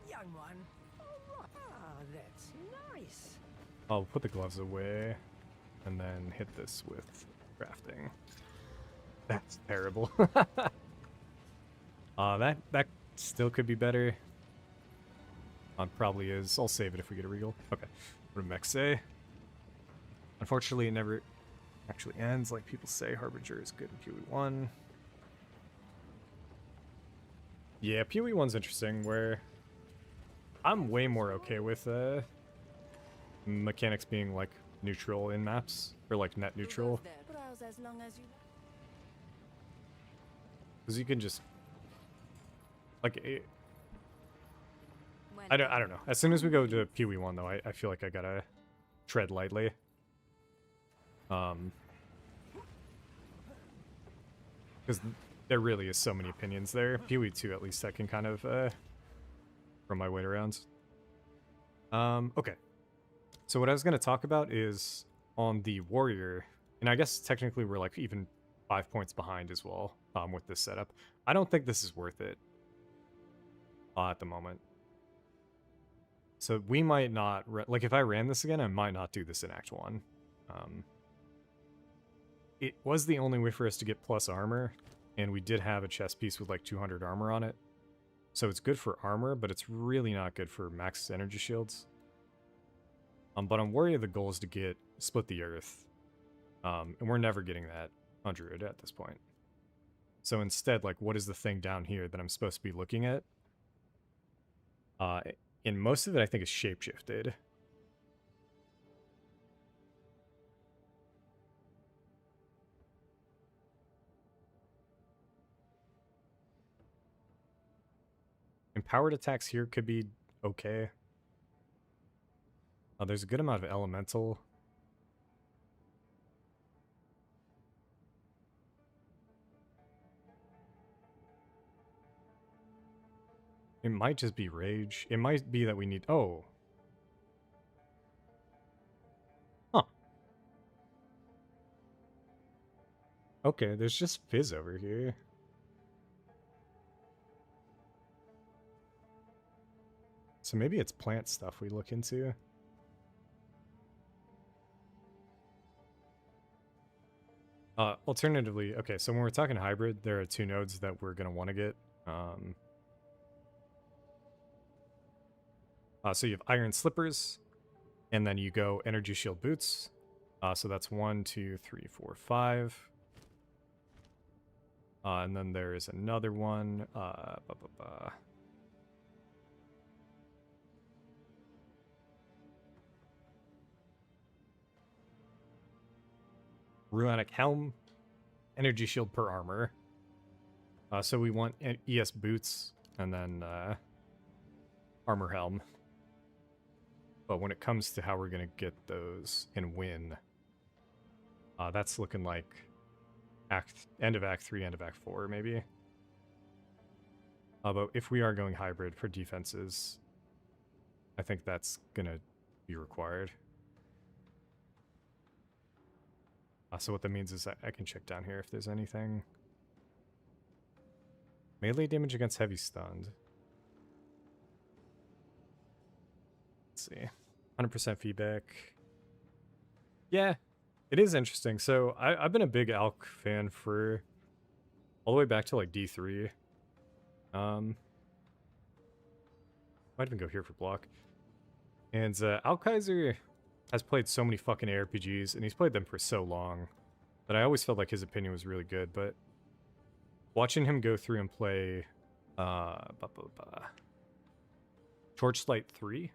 Young one. Ah, that's nice. I'll put the gloves away and then hit this with crafting. That's terrible. That still could be better. Probably is. I'll save it if we get a regal. Okay. What do mechs say? Unfortunately, it never actually ends like people say. Harbinger is good in PoE1. Yeah, PoE1's interesting, where I'm way more okay with mechanics being like neutral in maps, or like net neutral. Browse as long as you... Because you can just like I don't know. As soon as we go to PoE1 though, I feel like I gotta tread lightly. Because there really is so many opinions there. PoE2 at least I can kind of run my weight around. Okay. So what I was gonna talk about is on the warrior, and I guess technically we're like even 5 points behind as well with this setup. I don't think this is worth it at the moment. So we might not, like if I ran this again, I might not do this in Act 1. It was the only way for us to get plus armor, and we did have a chest piece with like 200 armor on it. So it's good for armor, but it's really not good for max energy shields. But on Warrior, the goal is to get Split the Earth. And we're never getting that on Druid at this point. So instead, like, what is the thing down here that I'm supposed to be looking at? And most of it, I think, is shapeshifted. empowered attacks here could be okay. There's a good amount of elemental. It might just be rage. It might be that we need... Oh. Huh. Okay, there's just fizz over here. So maybe it's plant stuff we look into. Alternatively, okay, so when we're talking hybrid, there are 2 nodes that we're going to want to get. So you have Iron Slippers, and then you go Energy Shield Boots. So that's 1, 2, 3, 4, 5. And then there is another one. Runic Helm, Energy Shield per armor. So we want ES Boots, and then Armor Helm. But when it comes to how we're going to get those and win, that's looking like end of Act 3, end of Act 4, maybe. But if we are going hybrid for defenses, I think that's going to be required. So what that means is I can check down here if there's anything. Melee damage against heavy stunned. Let's see. 100% feedback. Yeah, it is interesting. So I've been a big Alk fan for all the way back to like D3. Might even go here for block. And Alkaiser has played so many fucking ARPGs, and he's played them for so long that I always felt like his opinion was really good, but watching him go through and play Torchlight 3,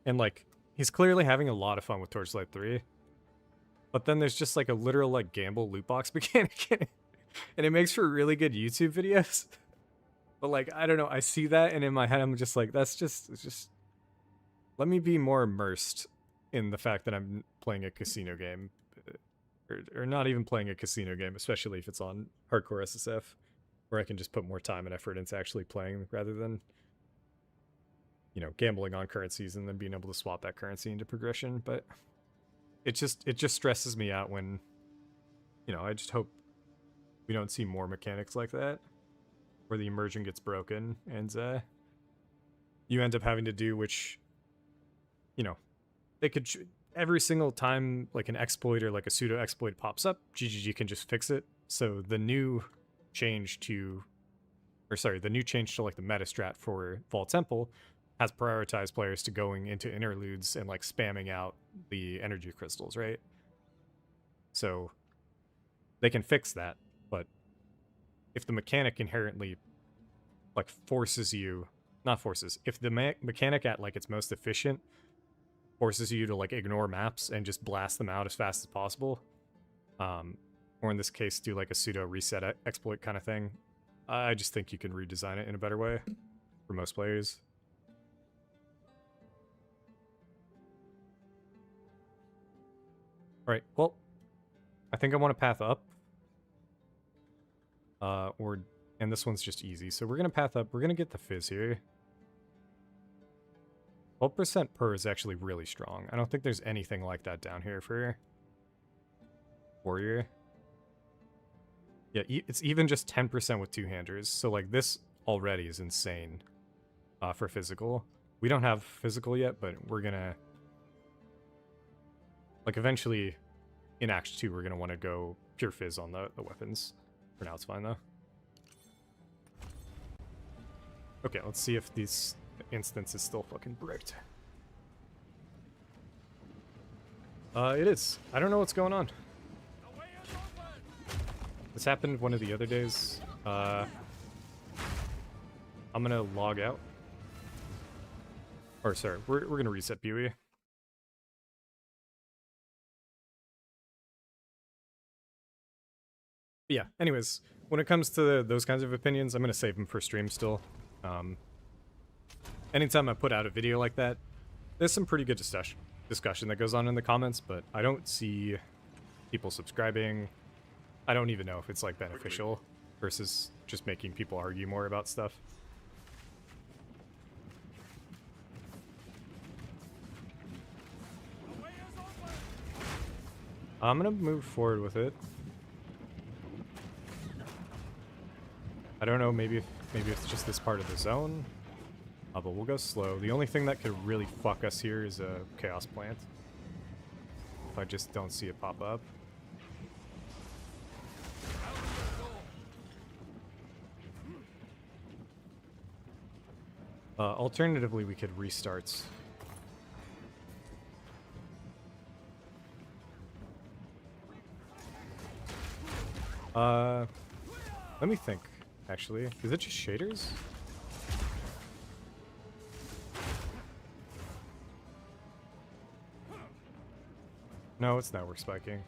and like, he's clearly having a lot of fun with Torchlight 3, but then there's just like a literal like gamble loot box mechanic in it, and it makes for really good YouTube videos. But like, I don't know, I see that, and in my head I'm just like, it's just let me be more immersed in the fact that I'm playing a casino game. Or not even playing a casino game, especially if it's on hardcore SSF, where I can just put more time and effort into actually playing rather than, you know, gambling on currencies and then being able to swap that currency into progression. But it just stresses me out when, you know, I just hope we don't see more mechanics like that, where the immersion gets broken and you end up having to do, which, you know, they could every single time like an exploit or like a pseudo exploit pops up, GGG can just fix it. So the new change to like the meta strat for Vault Temple has prioritized players to going into interludes and like spamming out the energy crystals, right? So they can fix that, but if the mechanic inherently like forces you, not forces, if the mechanic at like its most efficient forces you to like ignore maps and just blast them out as fast as possible, or in this case do like a pseudo reset exploit kind of thing, I just think you can redesign it in a better way for most players. All right, well, I think I want to path up, and this one's just easy, so we're gonna path up. We're gonna get the fizz here. 12% per is actually really strong. I don't think there's anything like that down here for Warrior. Yeah, it's even just 10% with two-handers. So like this already is insane for physical. We don't have physical yet, but we're gonna, like, eventually in Act 2 we're gonna want to go pure fizz on the weapons. For now it's fine though. Okay, let's see if this instance is still fucking bricked. It is. I don't know what's going on. This happened one of the other days. I'm gonna log out. Or sorry, we're gonna reset PoE. Yeah, anyways, when it comes to those kinds of opinions, I'm gonna save them for stream still. Anytime I put out a video like that, there's some pretty good discussion that goes on in the comments, but I don't see people subscribing. I don't even know if it's like beneficial versus just making people argue more about stuff. I'm gonna move forward with it. I don't know, maybe it's just this part of the zone. But we'll go slow. The only thing that could really fuck us here is a Chaos Plant. If I just don't see it pop up. Alternatively, we could restart. Let me think, actually. Is it just shaders? No, it's network spiking.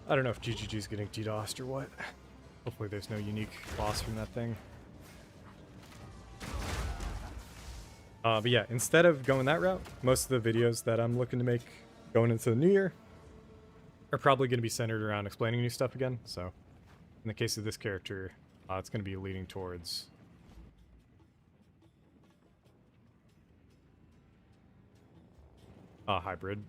I don't know if GGG's getting DDoSed or what. Hopefully there's no unique loss from that thing. But yeah, instead of going that route, most of the videos that I'm looking to make going into the new year are probably going to be centered around explaining new stuff again. So in the case of this character, it's going to be leading towards hybrid.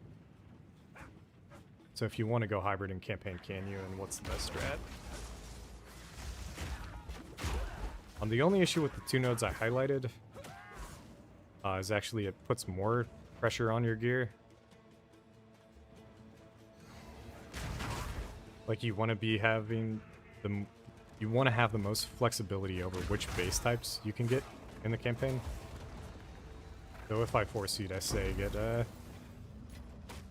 So if you want to go hybrid in campaign, can you? And what's the best strat? The only issue with the 2 nodes I highlighted is actually it puts more pressure on your gear. Like you want to be having you want to have the most flexibility over which base types you can get in the campaign. So if I force you to say get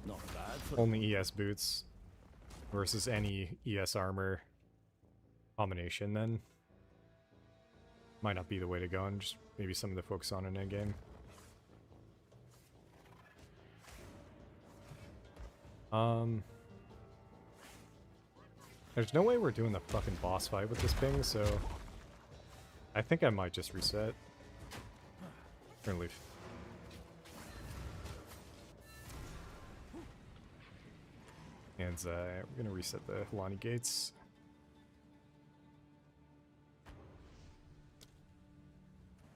Not bad for only ES boots versus any ES armor combination, then might not be the way to go, and just maybe something to focus on in endgame. There's no way we're doing the fucking boss fight with this ping, so I think I might just reset. Or leave. And we're gonna reset the Lonnie gates.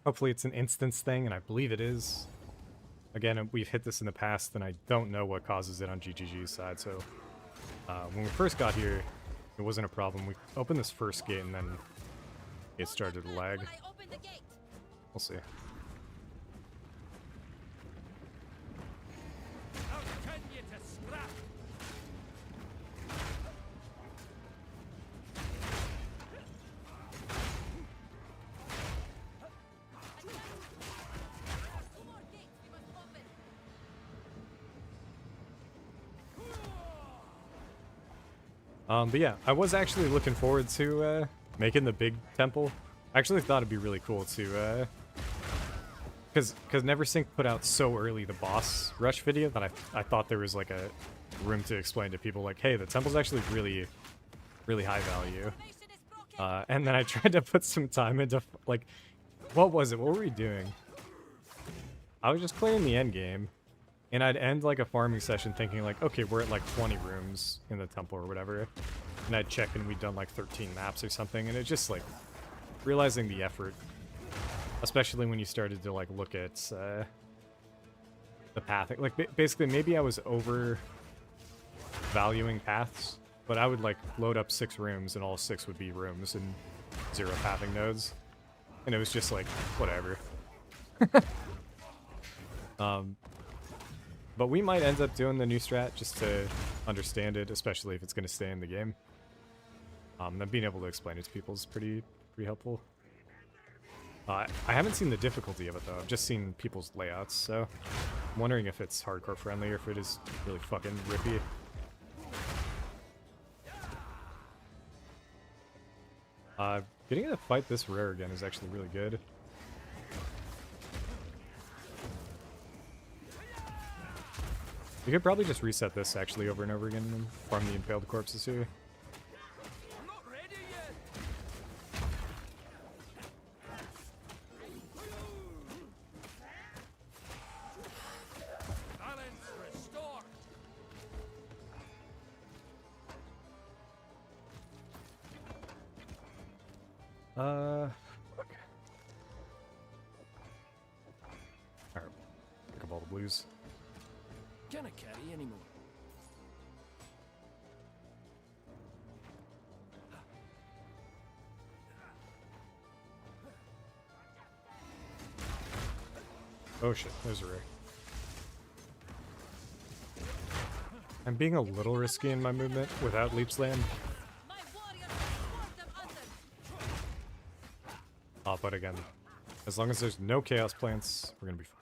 Hopefully it's an instance thing, and I believe it is. Again, we've hit this in the past, and I don't know what causes it on GGG's side, so when we first got here, it wasn't a problem. We opened this first gate, and then it started to lag. We'll see. I'll turn you to scrap. But yeah, I was actually looking forward to making the big temple. I actually thought it'd be really cool to, because Neversink put out so early the boss rush video that I thought there was like a room to explain to people like, hey, the temple's actually really, really high value. And then I tried to put some time into like, what was it? What were we doing? I was just clearing the end game. And I'd end like a farming session thinking like, okay, we're at like 20 rooms in the temple or whatever. And I'd check and we'd done like 13 maps or something. And it's just like realizing the effort, especially when you started to like look at the path. Like basically maybe I was over valuing paths, but I would like load up 6 rooms and all 6 would be rooms and 0 pathing nodes. And it was just like, whatever. But we might end up doing the new strat just to understand it, especially if it's going to stay in the game. Then being able to explain it to people is pretty helpful. I haven't seen the difficulty of it though. I've just seen people's layouts, so I'm wondering if it's hardcore friendly or if it is really fucking rippy. Getting to fight this rare again is actually really good. You could probably just reset this actually over and over again and farm the impaled corpses here. I'm not ready yet. Balance restored. Fuck. Alright, pick up all the blues. Can't carry anymore. Oh shit, there's a ray. I'm being a little risky in my movement without Leap's Land. My warriors support them under. But again, as long as there's no chaos plants, we're gonna be fine.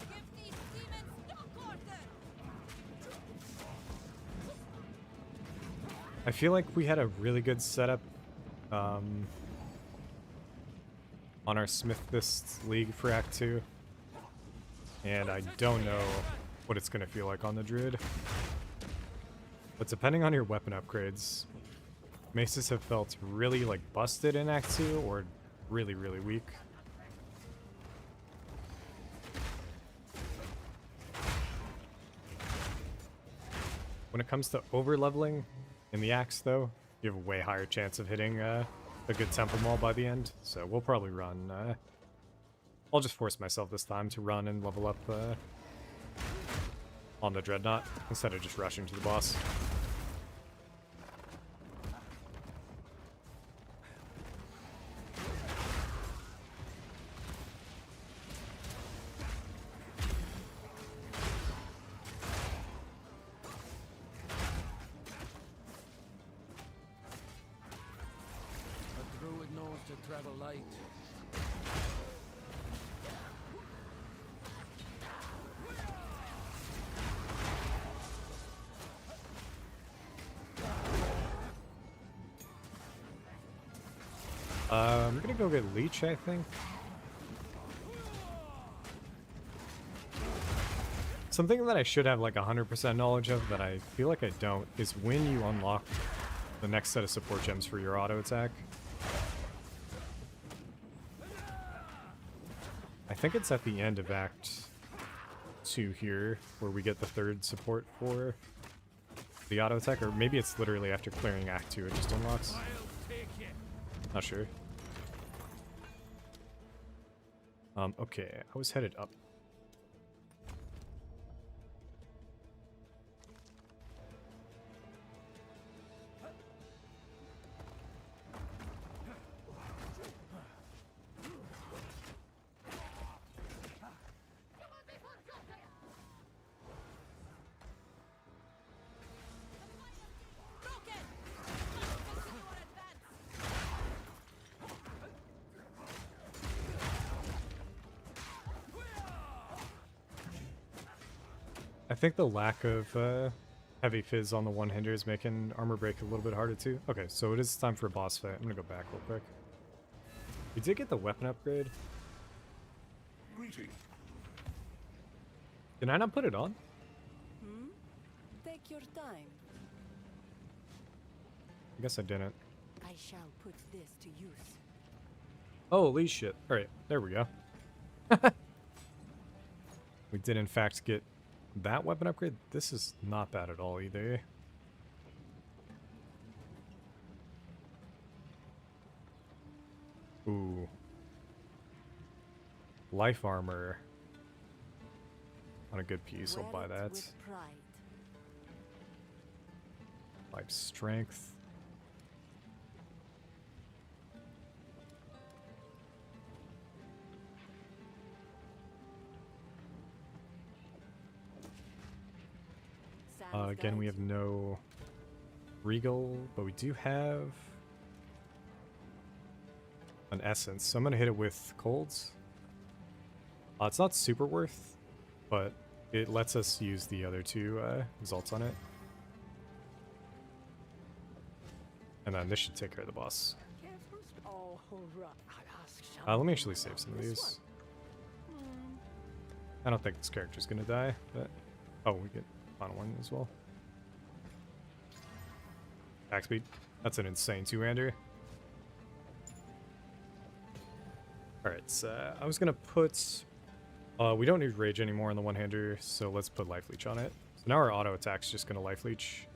Give these demons no quarter. I feel like we had a really good setup on our Smith this league for Act 2. And I don't know what it's going to feel like on the Druid. But depending on your weapon upgrades, Maces have felt really like busted in Act 2 or really, really weak. When it comes to over-leveling in the Axe, though, you have a way higher chance of hitting a good Temple Maul by the end. So we'll probably run... I'll just force myself this time to run and level up on the Dreadnought instead of just rushing to the boss. A druid knows to travel light. I'm gonna go get Leech, I think. Something that I should have like 100% knowledge of that I feel like I don't is when you unlock the next set of support gems for your auto attack. I think it's at the end of Act 2 here where we get the third support for the auto attack, or maybe it's literally after clearing Act 2 it just unlocks. I'll take it. Not sure. Okay, I was headed up. Broken. Continue our advance. I think the lack of heavy fizz on the one-hander is making armor break a little bit harder too. Okay, so it is time for a boss fight. I'm gonna go back real quick. We did get the weapon upgrade. Greeting. Did I not put it on? Take your time. I guess I didn't. I shall put this to use. Holy shit. Alright, there we go. We did in fact get that weapon upgrade. This is not bad at all either. Ooh. Life armor. On a good piece, I'll buy Wear it that. with pride. Life strength. Sans Again, we guide have you. no Regal, but we do have an Essence. So I'm going to hit it with Colds. It's not super worth but it lets us use the other two results on it. And then this should take care of the boss. Careful. Oh, right. I'll ask Let me actually save some of these. I don't think this character's gonna die, but... Oh, we get final one as well. Attack speed. That's an insane two-hander. Alright, so I was gonna put... we don't need rage anymore on the one-hander, so let's put life leech on it. So now our auto attack's just gonna life leech.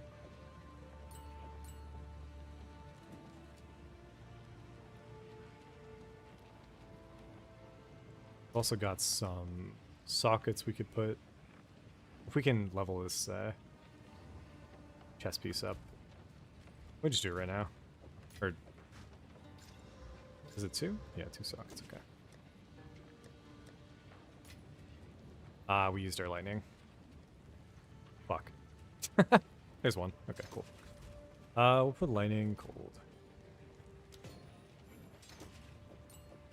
We've also got some sockets we could put. If we can level this chest piece up. We'll just do it right now. Or is it 2? Yeah, 2 sockets, okay. We used our lightning. Fuck. There's one. Okay, cool. We'll put lightning cold.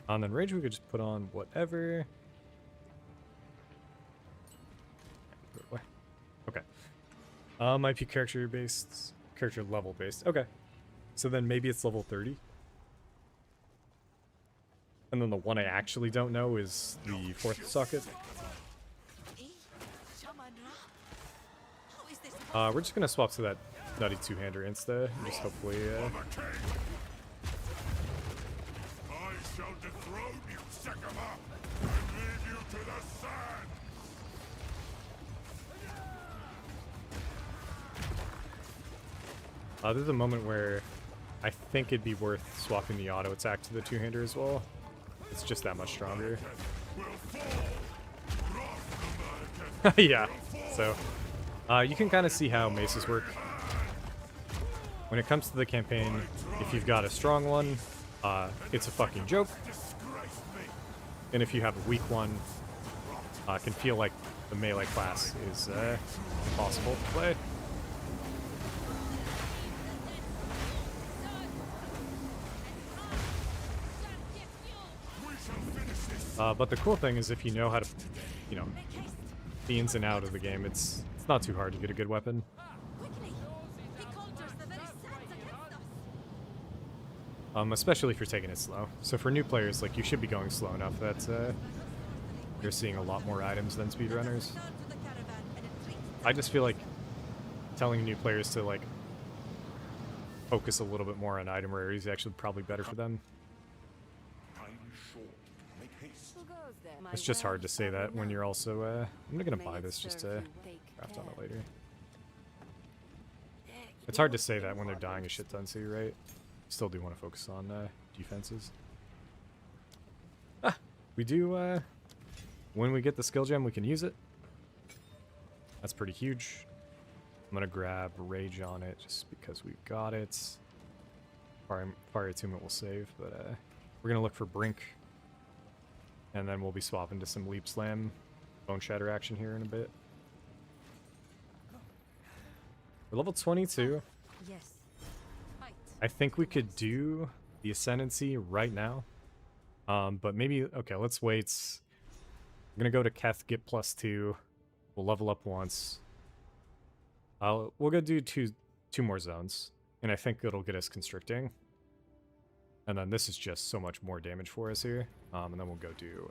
And then rage we could just put on whatever. Put it away. Okay. Might be character based, character level based. Okay. So then maybe it's level 30. And then the one I actually don't know is the 4th socket. We're just gonna swap to that nutty two-hander insta and just hopefully I shall dethrone you, Sycamore, and leave you to the sand! there's a moment where I think it'd be worth swapping the auto attack to the two-hander as well. It's just that much stronger. Yeah, so you can kind of see how maces work. When it comes to the campaign, if you've got a strong one, it's a fucking joke. And if you have a weak one, it can feel like the melee class is impossible to play. But the cool thing is if you know how to, you know, the ins and out of the game, it's not too hard to get a good weapon. Especially if you're taking it slow. So for new players, like, you should be going slow enough that you're seeing a lot more items than speedrunners. I just feel like telling new players to, like, focus a little bit more on item rarity is actually probably better for them. Time is short. Make haste. Who goes there? My It's just hard to wares say are that when enough. you're also, I'm not gonna May buy it this just serve to you. Take craft on it care. later. It's hard to say that when they're dying a shit ton too, right? Still do want to focus on defenses. We do, when we get the skill gem, we can use it. That's pretty huge. I'm gonna grab Rage on it just because we've got it. Fire Attunement will save, but we're gonna look for Brink. And then we'll be swapping to some Leap Slam, Bone Shatter action here in a bit. We're level 22. Yes. Fight. I think we could do the Ascendancy right now. But maybe, okay, let's wait. I'm gonna go to Keth, get +2. We'll level up once. We'll go do two more zones. And I think it'll get us constricting. And then this is just so much more damage for us here. And then we'll go do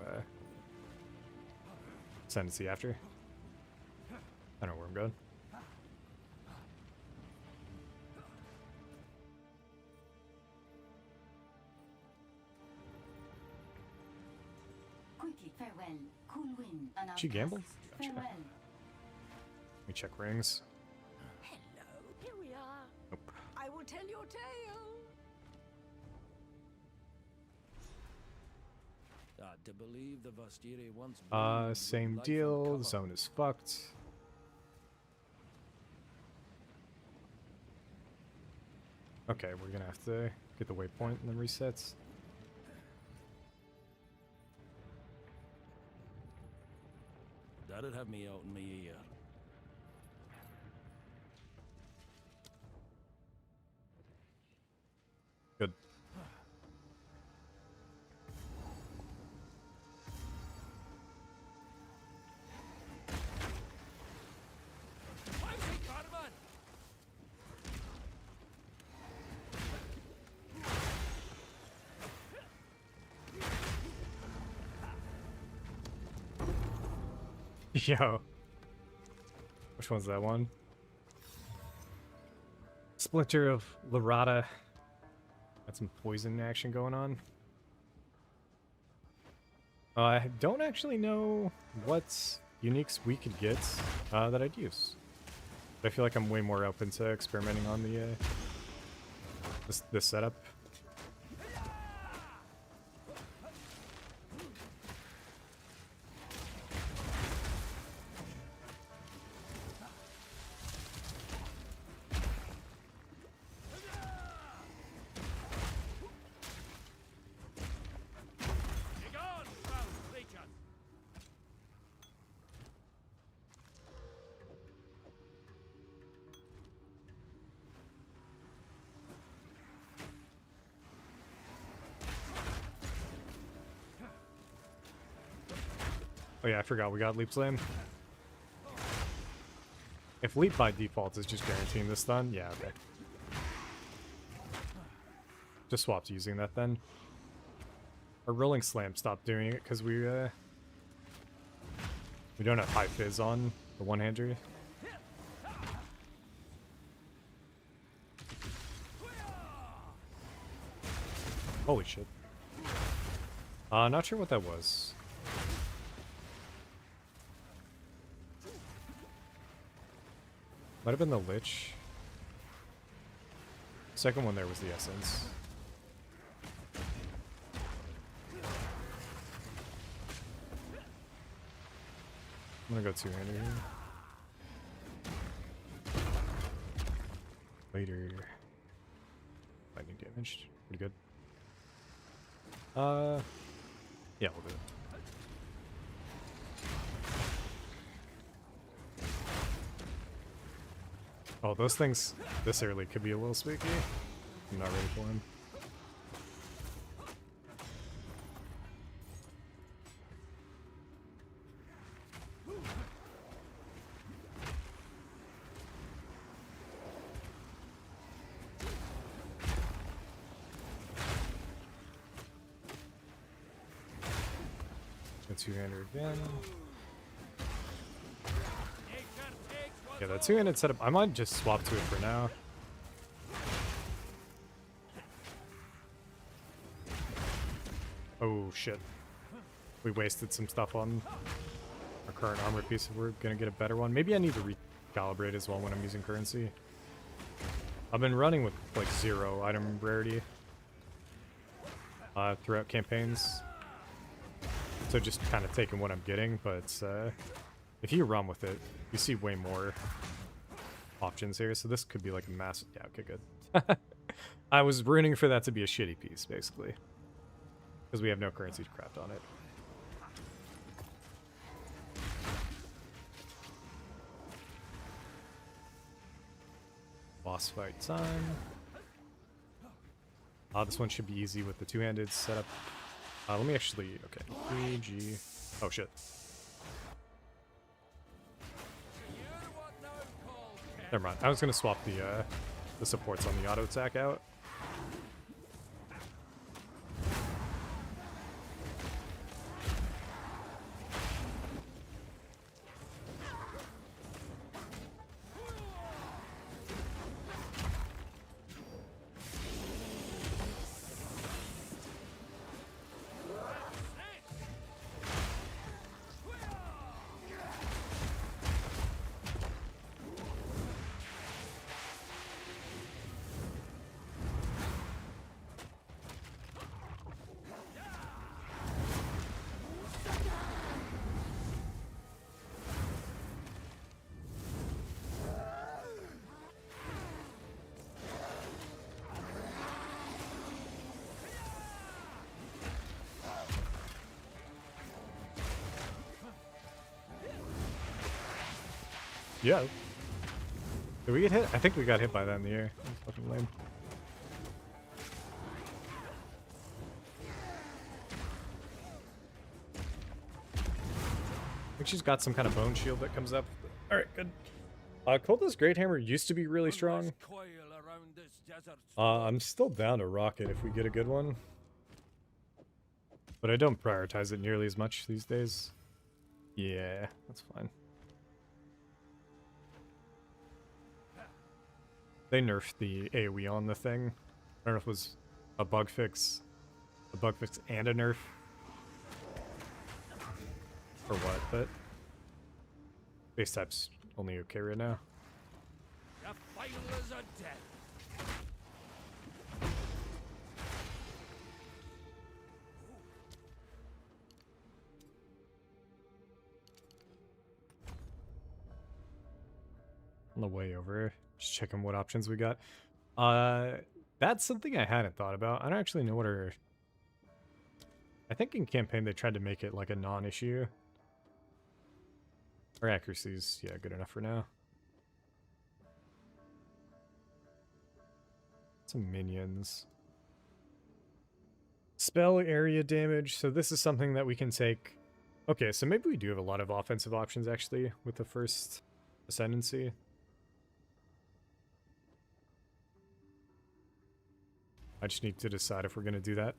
Ascendancy after. I don't know where I'm going. Quickly, farewell. Cool wind. And Did she gamble? Gotcha. farewell. Let me check rings. Hello, here we are. Nope. I will tell your tale. To believe the Vastiri once boomed Same with deal. life and Zone is fucked. Okay, we're gonna have to get the waypoint and then resets. That'd have me out in my ear. Good. Yo. Which one's that one? Splinter of Larata. Got some poison action going on. I don't actually know what uniques we could get that I'd use. But I feel like I'm way more open to experimenting on the this setup. Begone, foul creatures! Oh yeah, I forgot we got Leap Slam. If Leap by default is just guaranteeing the stun, yeah, okay. Just swapped using that then. Our Rolling Slam stopped doing it because we don't have high fizz on the one-hander. Holy shit. Not sure what that was. Might have been the Lich. Second one there was the Essence. I'm gonna go two-hander here. Later. Lightning damaged. Pretty good. Yeah, we'll do it. Oh, those things this early could be a little spooky. I'm not ready for them. Two-hander again. Yeah, that two-handed setup, I might just swap to it for now. Oh shit. We wasted some stuff on our current armor piece if we're gonna get a better one. Maybe I need to recalibrate as well when I'm using currency. I've been running with like 0 item rarity throughout campaigns. So just kind of taking what I'm getting, but if you run with it, you see way more options here. So this could be like a massive... Yeah, okay, good. I was rooting for that to be a shitty piece, basically. Because we have no currency to craft on it. Boss fight time. This one should be easy with the two-handed setup. Let me actually... Okay. GG. Oh, shit. Never mind. I was going to swap the supports on the auto attack out. Yeah. Did we get hit? I think we got hit by that in the air. That's fucking lame. I think she's got some kind of bone shield that comes up. Alright, good. Kolda's Great Hammer used to be really strong. I'm still down to rock it if we get a good one. But I don't prioritize it nearly as much these days. Yeah, that's fine. They nerfed the AoE on the thing. I don't know if it was a bug fix and a nerf, or what, but base type's only okay right now. The failures are dead. On the way over, just checking what options we got. That's something I hadn't thought about. I don't actually know what our... I think in campaign they tried to make it like a non-issue. Our accuracy's, yeah, good enough for now. Some minions. Spell area damage. So this is something that we can take. Okay, so maybe we do have a lot of offensive options actually with the first ascendancy. I just need to decide if we're going to do that.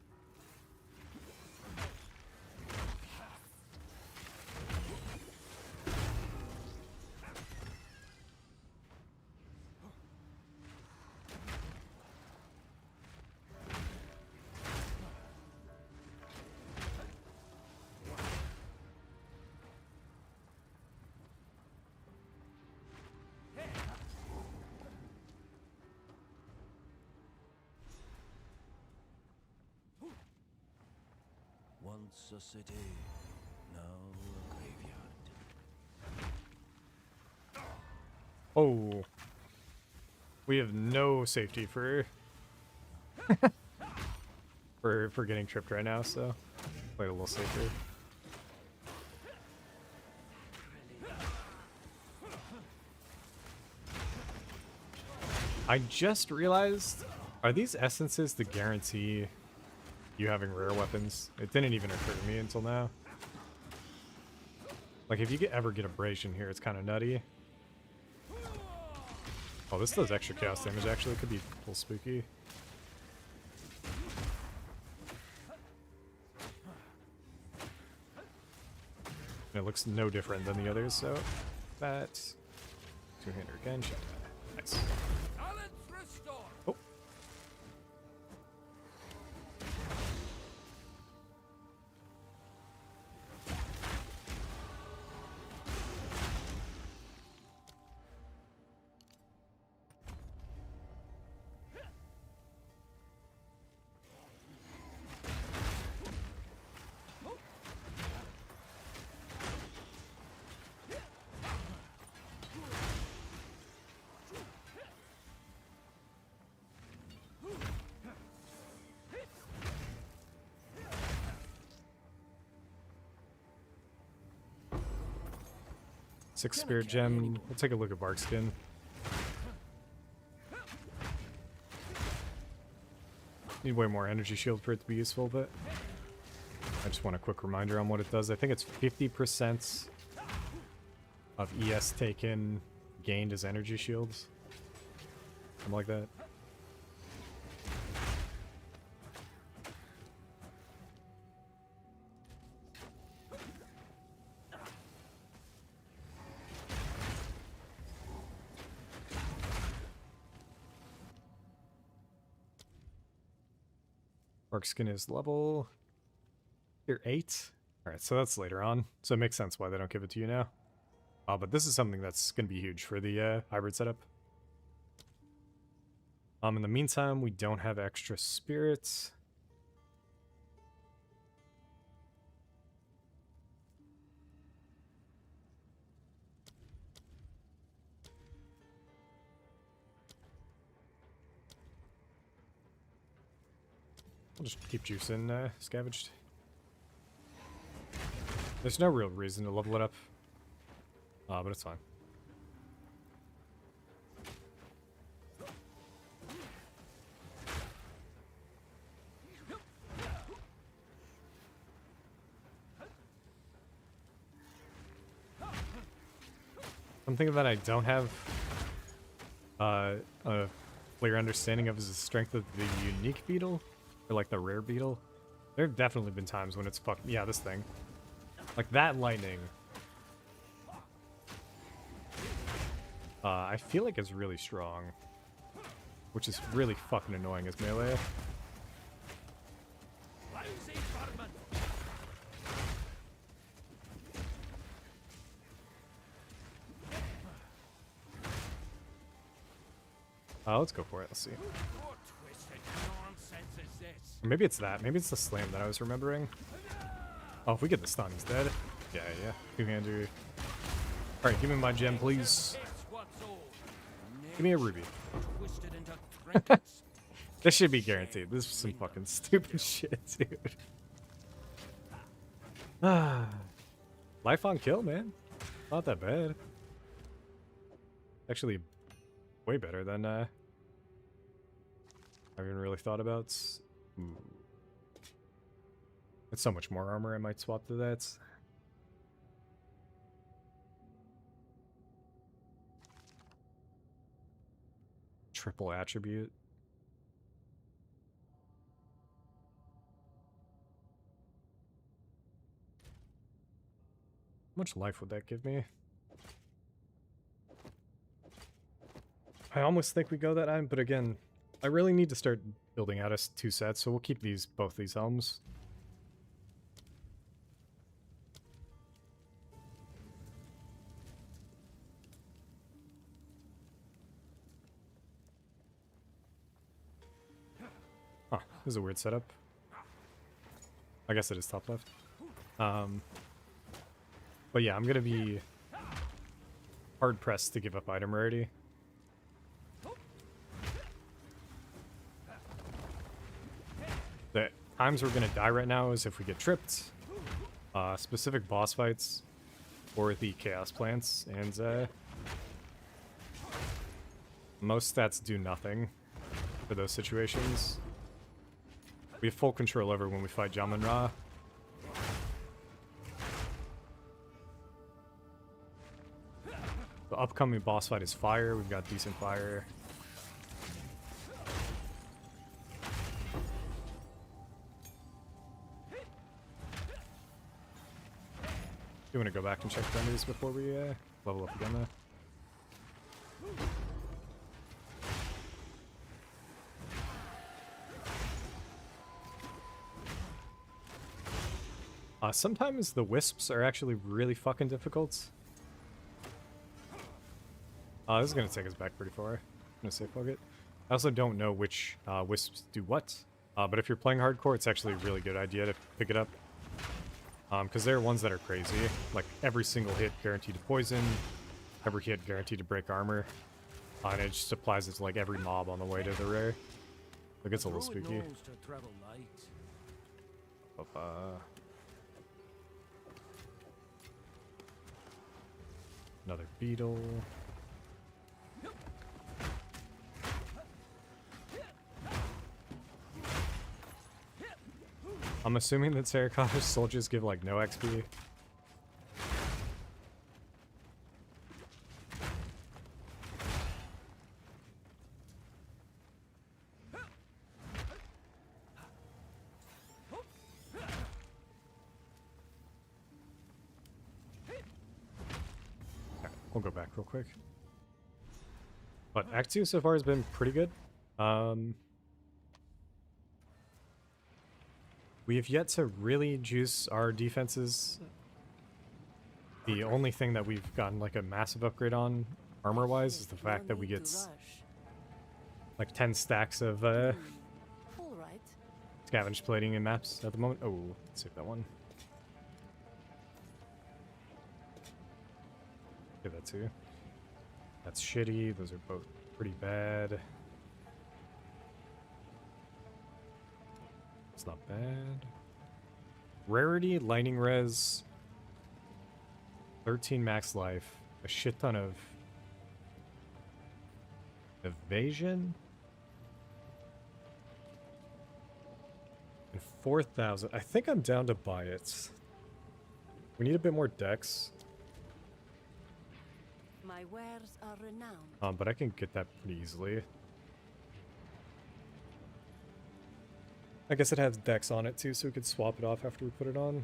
Once a city, now a graveyard. Oh. We have no safety for for getting tripped right now, so play a little safer. I just realized, are these essences to guarantee you having rare weapons? It didn't even occur to me until now. Like, if you ever get abrasion here, it's kind of nutty. Oh, this does extra chaos damage, actually. It could be a little spooky. And it looks no different than the others, so that... Two-hander again, should die. Nice. Balance restored. Oh. Six Spirit Gem. We'll take a look at Bark Skin. Need way more energy shield for it to be useful, but I just want a quick reminder on what it does. I think it's 50% of ES taken gained as energy shields. Something like that. Bark Skin is level... You're 8? Alright, so that's later on. So it makes sense why they don't give it to you now. But this is something that's going to be huge for the hybrid setup. In the meantime, we don't have extra spirits. I'll just keep juicing scavenged. There's no real reason to level it up. But it's fine. Something that I don't have a clear understanding of is the strength of the unique beetle, or like the rare beetle. There have definitely been times when it's fucked. Yeah, this thing. Like that lightning I feel like it's really strong, which is really fucking annoying as melee. Lousy vermin! Let's go for it. Let's see. What twisted nonsense is this? Or maybe it's that. Maybe it's the slam that I was remembering. Oh, if we get the stun, he's dead. Yeah, yeah. Two-hander. Alright, give me my gem, please. It's what's old. Give me a ruby. Twisted into trinkets. This should be guaranteed. This is some fucking stupid shit, dude. Life on kill, man. Not that bad. Actually, way better than I even really thought about. Ooh. It's so much more armor. I might swap to that. Triple attribute. How much life would that give me? I almost think we go that item, but again, I really need to start building out us 2 sets, so we'll keep both these helms. Huh, this is a weird setup. I guess it is top left. But yeah, I'm gonna be hard pressed to give up item rarity. The times we're gonna die right now is if we get tripped, specific boss fights, or the chaos plants, and most stats do nothing for those situations. We have full control over when we fight Jamun Ra. The upcoming boss fight is fire. We've got decent fire. You want to go back and check remedies before we level up again, though? Sometimes the wisps are actually really fucking difficult. This is going to take us back pretty far. I'm going to say fuck it. I also don't know which wisps do what. But if you're playing hardcore, it's actually a really good idea to pick it up. Because there are ones that are crazy. Like every single hit guaranteed to poison. Every hit guaranteed to break armor. And it just applies it to like every mob on the way to the rare. It gets a little Druid spooky. knows to travel light. Another beetle. I'm assuming that Terracotta soldiers give like no XP. We'll go back real quick. But Act 2 so far has been pretty good. We have yet to really juice our defenses. The only thing that we've gotten like a massive upgrade on armor-wise is the fact that we get like 10 stacks of All right. scavenge plating in maps at the moment. Oh, let's save that one. Give that too. That's shitty. Those are both pretty bad. It's not bad. Rarity, lightning res, 13 max life, a shit ton of evasion, and 4,000. I think I'm down to buy it. We need a bit more dex. My wares are renowned. But I can get that pretty easily. I guess it has dex on it too, so we could swap it off after we put it on.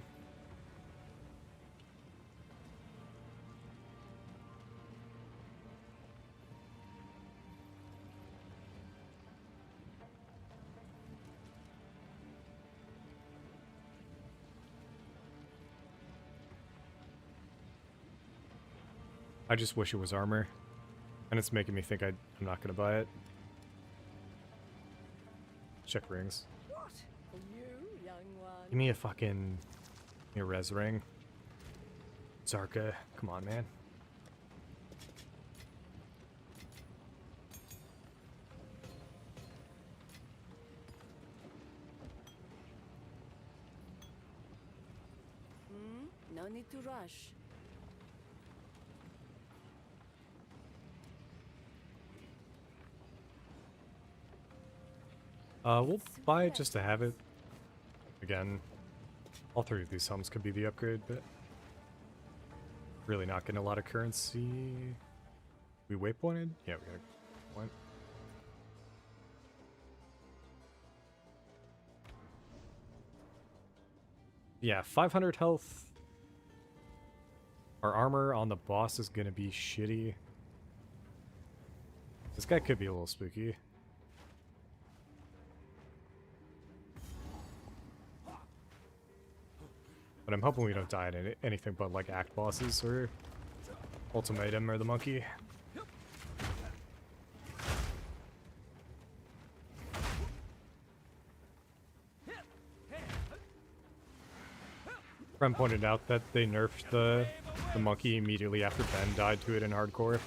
I just wish it was armor. And it's making me think I'm not gonna buy it. Check rings. What? For you, young one? Give me a fucking... a res ring. Zarka. Come on, man. No need to rush. We'll buy it just to have it. Again, all three of these helms could be the upgrade, but really not getting a lot of currency. We waypointed? Yeah, we got a point. Yeah, 500 health. Our armor on the boss is gonna be shitty. This guy could be a little spooky. But I'm hoping we don't die at anything but like act bosses or ultimatum or the monkey. Friend pointed out that they nerfed the monkey immediately after Ben died to it in hardcore.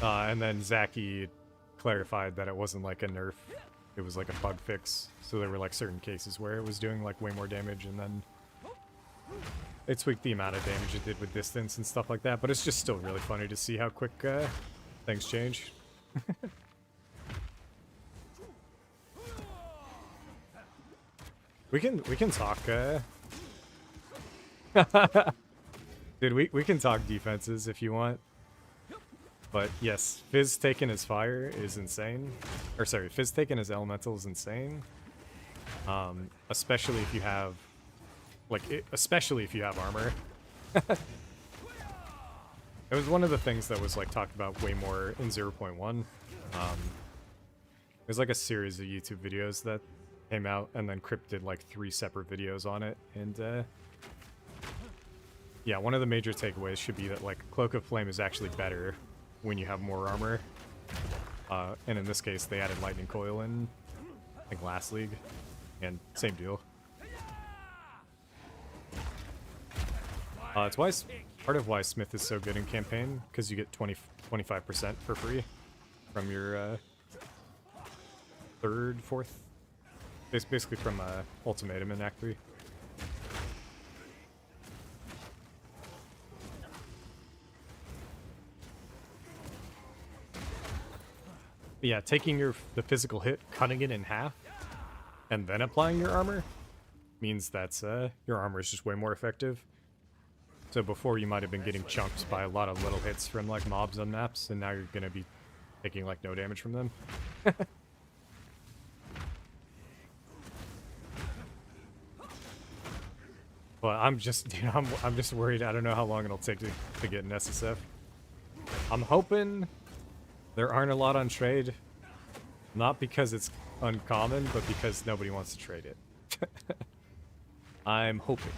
And then Zaki clarified that it wasn't like a nerf, it was like a bug fix. So there were like certain cases where it was doing like way more damage, and then it tweaked the amount of damage it did with distance and stuff like that. But it's just still really funny to see how quick things change. We can talk. Dude, we can talk defenses if you want. But yes, Fizz taking his fire is insane. Or sorry, Fizz taking his elemental is insane. Especially if you have, especially if you have armor. It was one of the things that was like talked about way more in 0.1. There's like a series of YouTube videos that came out, and then Crypt did like 3 separate videos on it, and yeah, one of the major takeaways should be that like Cloak of Flame is actually better when you have more armor. And in this case, they added Lightning Coil in, I think, last league, and same deal. It's why part of why Smith is so good in campaign, because you get 25% for free from your third, fourth. It's basically from Ultimatum in Act 3. But yeah, taking the physical hit, cutting it in half, and then applying your armor means that your armor is just way more effective. So before you might have been getting chunked by a lot of little hits from like mobs on maps, and now you're gonna be taking like no damage from them. But I'm just, you know, I'm just worried. I don't know how long it'll take to get an SSF. I'm hoping there aren't a lot on trade, not because it's uncommon, but because nobody wants to trade it. I'm hoping.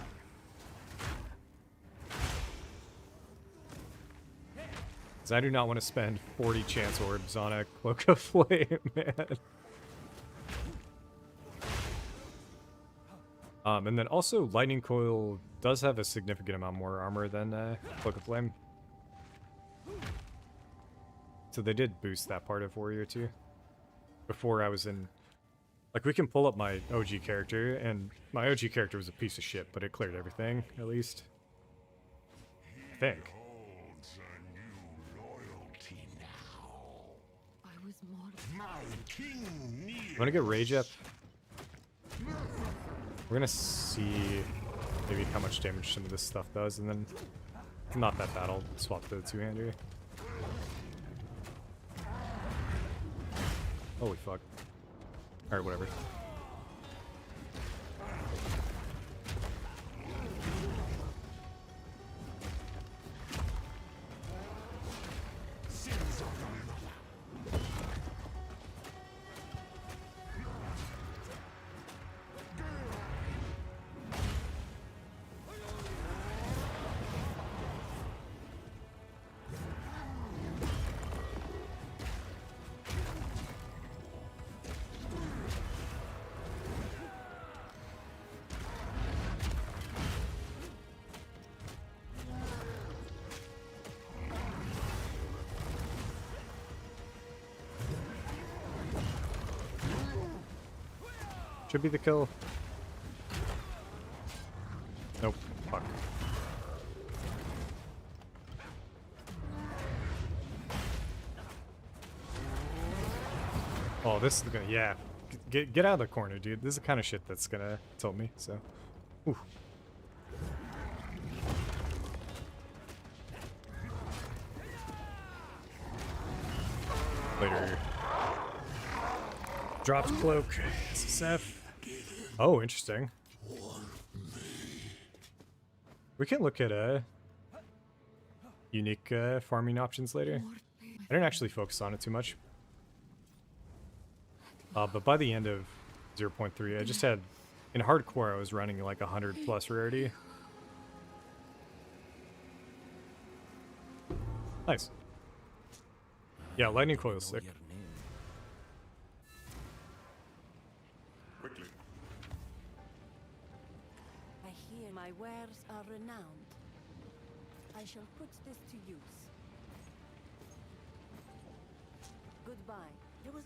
Because I do not want to spend 40 chance orbs on a Cloak of Flame, man. And then also, Lightning Coil does have a significant amount more armor than Cloak of Flame. So they did boost that part of Warrior 2. Before I was in... Like, we can pull up my OG character, and my OG character was a piece of shit, but it cleared everything, at least. I think. Holds a new loyalty now. I was more. My king needs. I'm gonna get Rage up. We're gonna see maybe how much damage some of this stuff does, and then not that bad, I'll swap to the two-hander. Holy fuck. Alright, whatever. Should be the kill. Nope. Fuck. Oh, this is gonna, yeah. Get out of the corner, dude. This is the kind of shit that's gonna tilt me, so. Ooh. Later. Drops cloak. SSF. Oh, interesting. We can look at unique farming options later. I didn't actually focus on it too much. But by the end of 0.3, I just had, in hardcore, I was running like 100 plus rarity. Nice. Yeah, lightning coil is sick. Quickly. I hear my wares are renowned. I shall put this to use. Goodbye. There was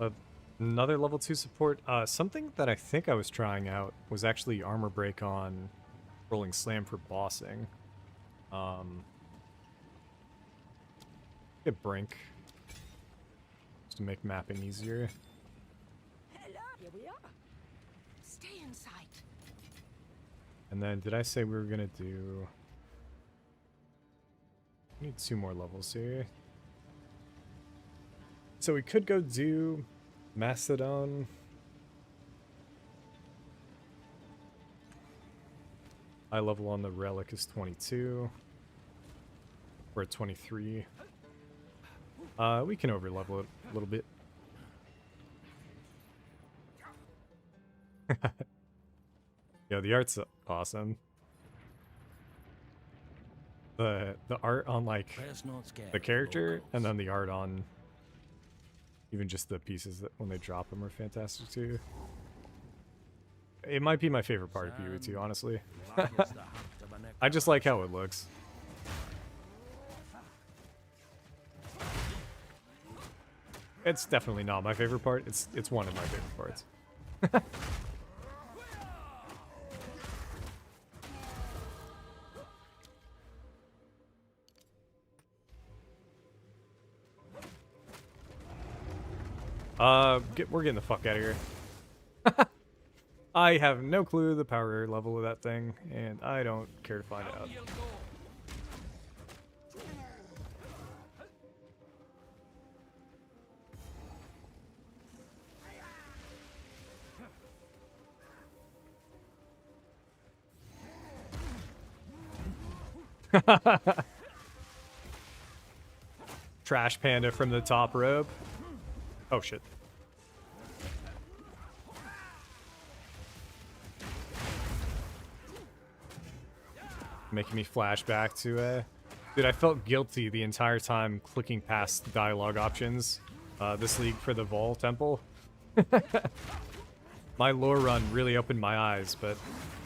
a Another level 2 support. Something that I think I was trying out was actually armor break on rolling slam for bossing. Get brink just to make mapping easier. Hello. Here we are. Stay in sight. And then did I say we were gonna do? We need 2 more levels here. So we could go do Mastodon. High level on the relic is 22. We're at 23. We can over level it a little bit. Yo, the art's awesome. The art on like the character and then the art on even just the pieces that when they drop them are fantastic too. It might be my favorite part of PvE2, honestly. I just like how it looks. It's definitely not my favorite part. It's one of my favorite parts. We're getting the fuck out of here. I have no clue the power level of that thing, and I don't care to find out. You'll go. Trash panda from the top rope. Oh shit. Making me flash back to dude, I felt guilty the entire time clicking past the dialogue options this league for the Vol Temple. My lore run really opened my eyes, but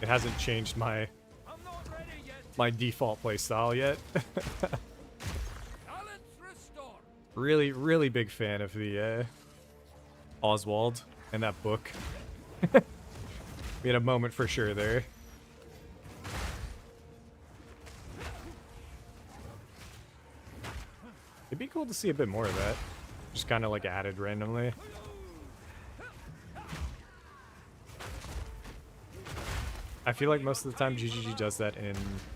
it hasn't changed my I'm not ready yet. my default playstyle yet. Balance restore. Really big fan of the Oswald and that book. We had a moment for sure there. It'd be cool to see a bit more of that. Just kind of like added randomly. I feel like most of the time GGG does that in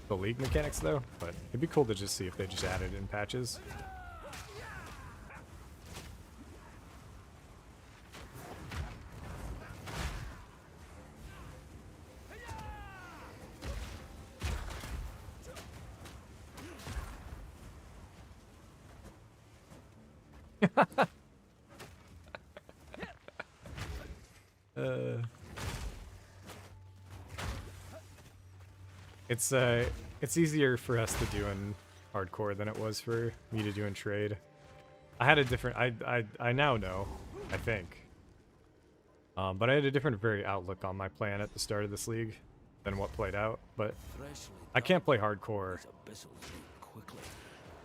the league mechanics though, but it'd be cool to just see if they just added in patches. It's easier for us to do in hardcore than it was for me to do in trade. I had a different I now know, I think. But I had a different very outlook on my plan at the start of this league than what played out, but I can't play hardcore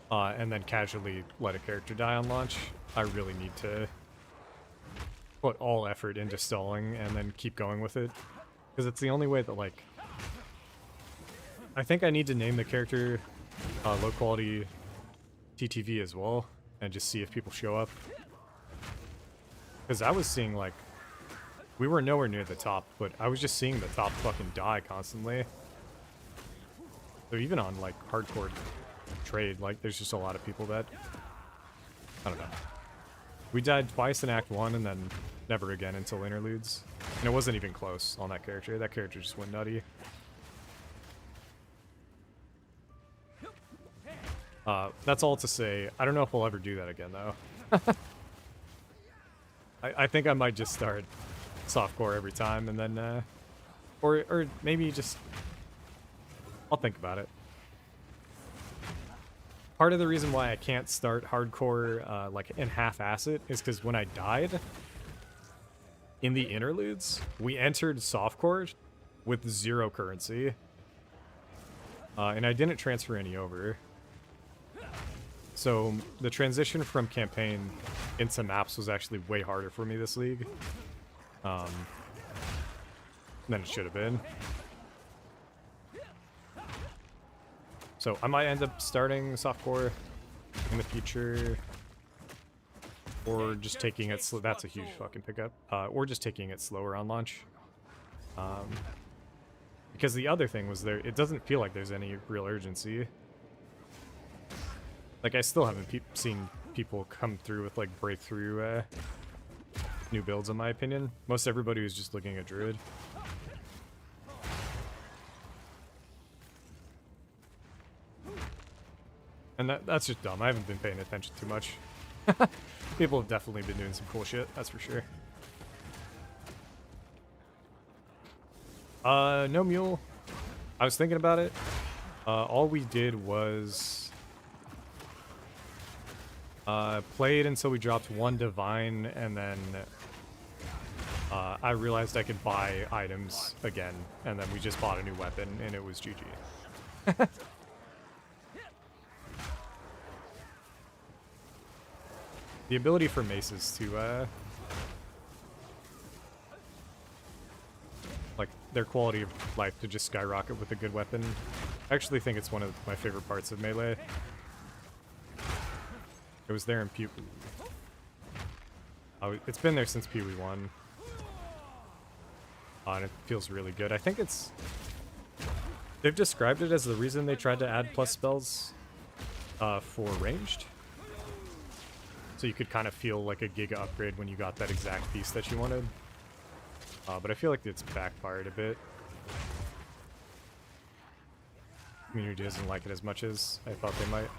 and then casually let a character die on launch. I really need to put all effort into stalling and then keep going with it. Because it's the only way that, like... I think I need to name the character low quality TTV as well, and just see if people show up. Because I was seeing, like... We were nowhere near the top, but I was just seeing the top fucking die constantly. So even on, like, hardcore trade, like, there's just a lot of people that... I don't know. We died twice in Act 1 and then never again until interludes. And it wasn't even close on that character. That character just went nutty. That's all to say. I don't know if we'll ever do that again, though. I think I might just start softcore every time and then, or maybe just... I'll think about it. Part of the reason why I can't start hardcore, like, and half-ass it is because when I died in the interludes, we entered softcore with 0 currency. And I didn't transfer any over. So the transition from campaign into maps was actually way harder for me this league than it should have been. So I might end up starting softcore in the future, or just taking it slow. That's a huge fucking pickup. Or just taking it slower on launch. Because the other thing was it doesn't feel like there's any real urgency. Like, I still haven't seen people come through with, like, breakthrough new builds, in my opinion. Most everybody was just looking at Druid. And that's just dumb. I haven't been paying attention too much. People have definitely been doing some cool shit, that's for sure. No mule. I was thinking about it. All we did was... played until we dropped 1 divine, and then I realized I could buy items again, and then we just bought a new weapon, and it was GG. The ability for maces to, like, their quality of life to just skyrocket with a good weapon. I actually think it's one of my favorite parts of Melee. It was there in Pee... Oh, it's been there since Pee Wee 1. And it feels really good. I think it's... They've described it as the reason they tried to add plus spells for ranged. So you could kind of feel like a Giga upgrade when you got that exact piece that you wanted. But I feel like it's backfired a bit. Community doesn't like it as much as I thought they might.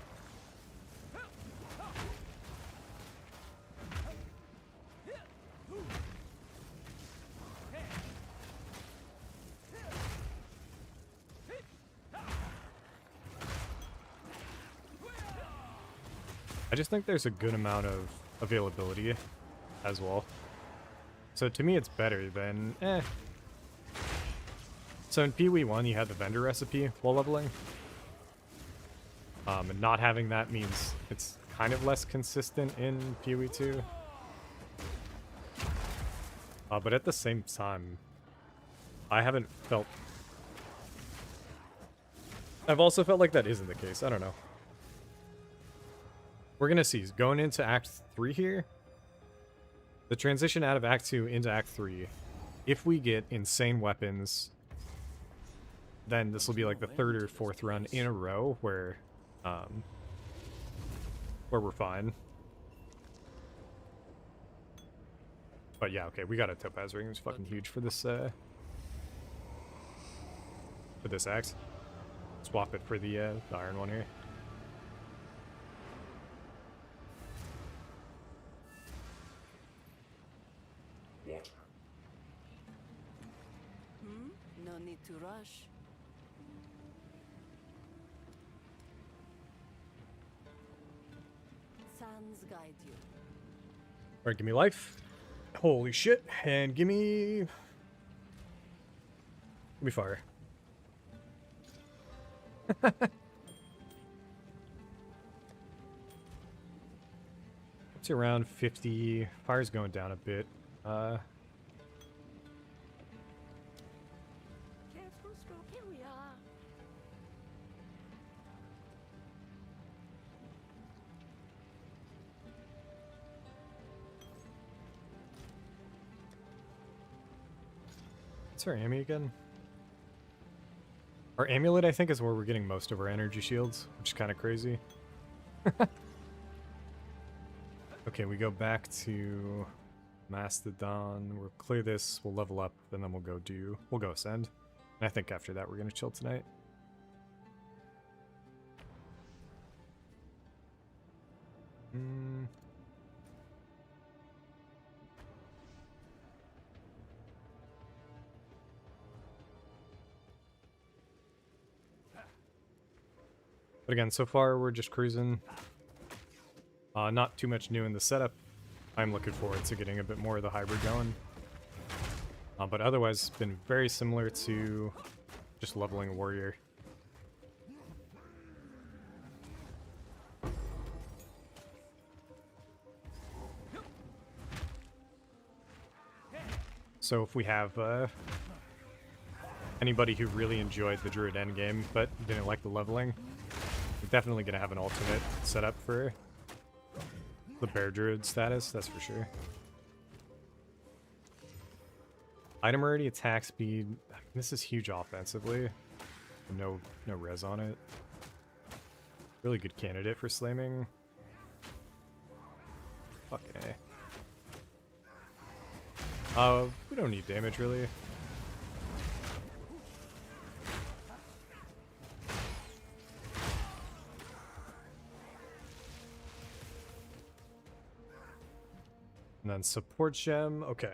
I just think there's a good amount of availability as well. So to me, it's better than, So in Pee Wee 1, you had the vendor recipe while leveling. And not having that means it's kind of less consistent in Pee Wee 2. But at the same time, I haven't felt... I've also felt like that isn't the case. I don't know. We're going to see. Going into Act 3 here, the transition out of Act 2 into Act 3, if we get insane weapons, then this will be like the 3rd or 4th run in a row where we're fine. But yeah, okay, we got a Topaz ring. It was fucking huge for this axe. Swap it for the iron one here. No need to rush. Sands guide you. Alright, give me life. Holy shit. And give me fire. It's around 50. Fire's going down a bit. Careful, stroke. Here we are. What's our Ami again? Our amulet, I think, is where we're getting most of our energy shields, which is kind of crazy. Okay, we go back to Mastodon. We'll clear this, we'll level up, and then we'll go ascend. And I think after that we're gonna chill tonight. But again, so far we're just cruising. Not too much new in the setup. I'm looking forward to getting a bit more of the hybrid going. But otherwise, it's been very similar to just leveling a warrior. So if we have anybody who really enjoyed the Druid endgame but didn't like the leveling, we're definitely going to have an alternate setup for the Bear Druid status, that's for sure. Item rarity, attack speed. This is huge offensively. No res on it. Really good candidate for slamming. Fucking A. We don't need damage really. And then support gem. Okay.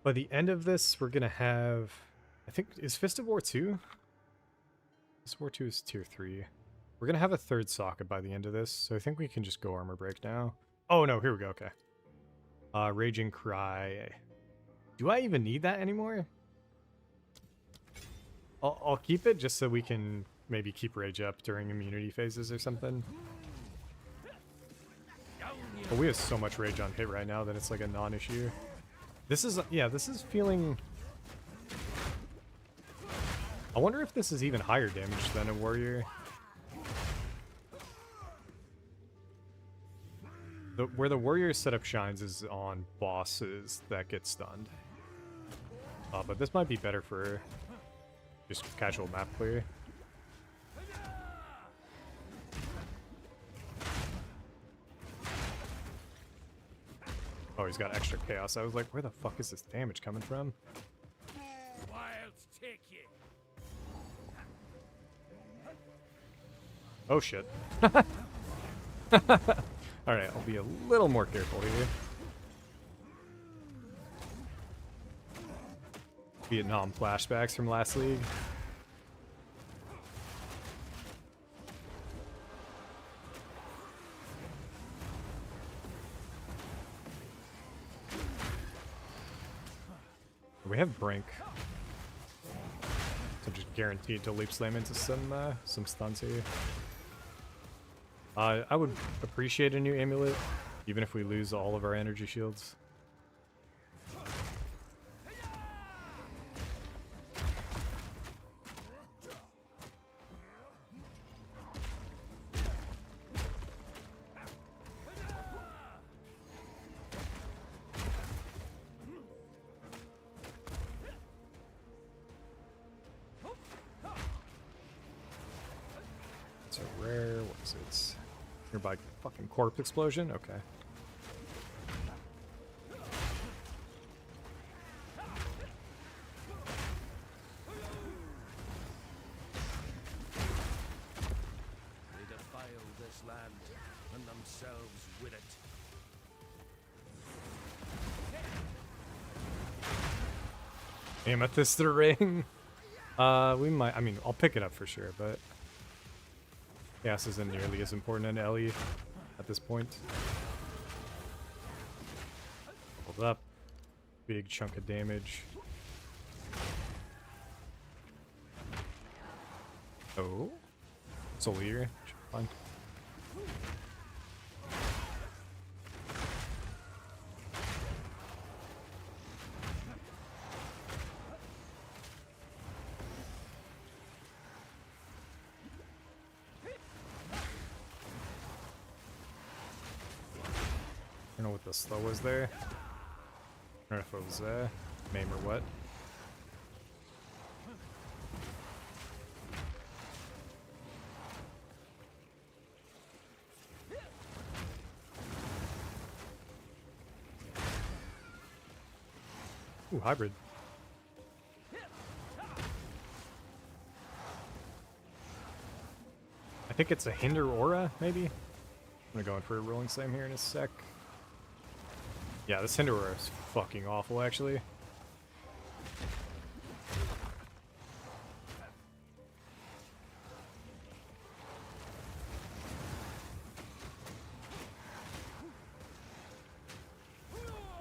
By the end of this, we're gonna have, I think, is Fist of War 2? Fist of War 2 is tier 3. We're gonna have a third socket by the end of this, so I think we can just go armor break now. Oh no, here we go, okay. Raging Cry. Do I even need that anymore? I'll keep it just so we can maybe keep rage up during immunity phases or something. But we have so much rage on hit right now that it's like a non-issue. This is, yeah, this is feeling... I wonder if this is even higher damage than a warrior. Where the warrior setup shines is on bosses that get stunned. But this might be better for just casual map clear. Oh, he's got extra chaos. I was like, where the fuck is this damage coming from? Wilds take you. Oh shit. Alright, I'll be a little more careful here. Vietnam flashbacks from last league. We have Brink, so just guaranteed to leap slam into some stuns here. I would appreciate a new amulet, even if we lose all of our energy shields. It's a rare, what is it? Nearby fucking corpse explosion? Okay. They defile this land and themselves with it. Amethyst the ring. We might, I mean, I'll pick it up for sure, but Chaos isn't nearly as important an Ellie at this point. Hold up. Big chunk of damage. Oh. Soul Eater. Fine. I don't know what the slow was there. I don't know if it was Maim or what. Ooh, hybrid. I think it's a hinder aura, maybe? I'm gonna go in for a rolling slam here in a sec. Yeah, this hinder aura is fucking awful, actually.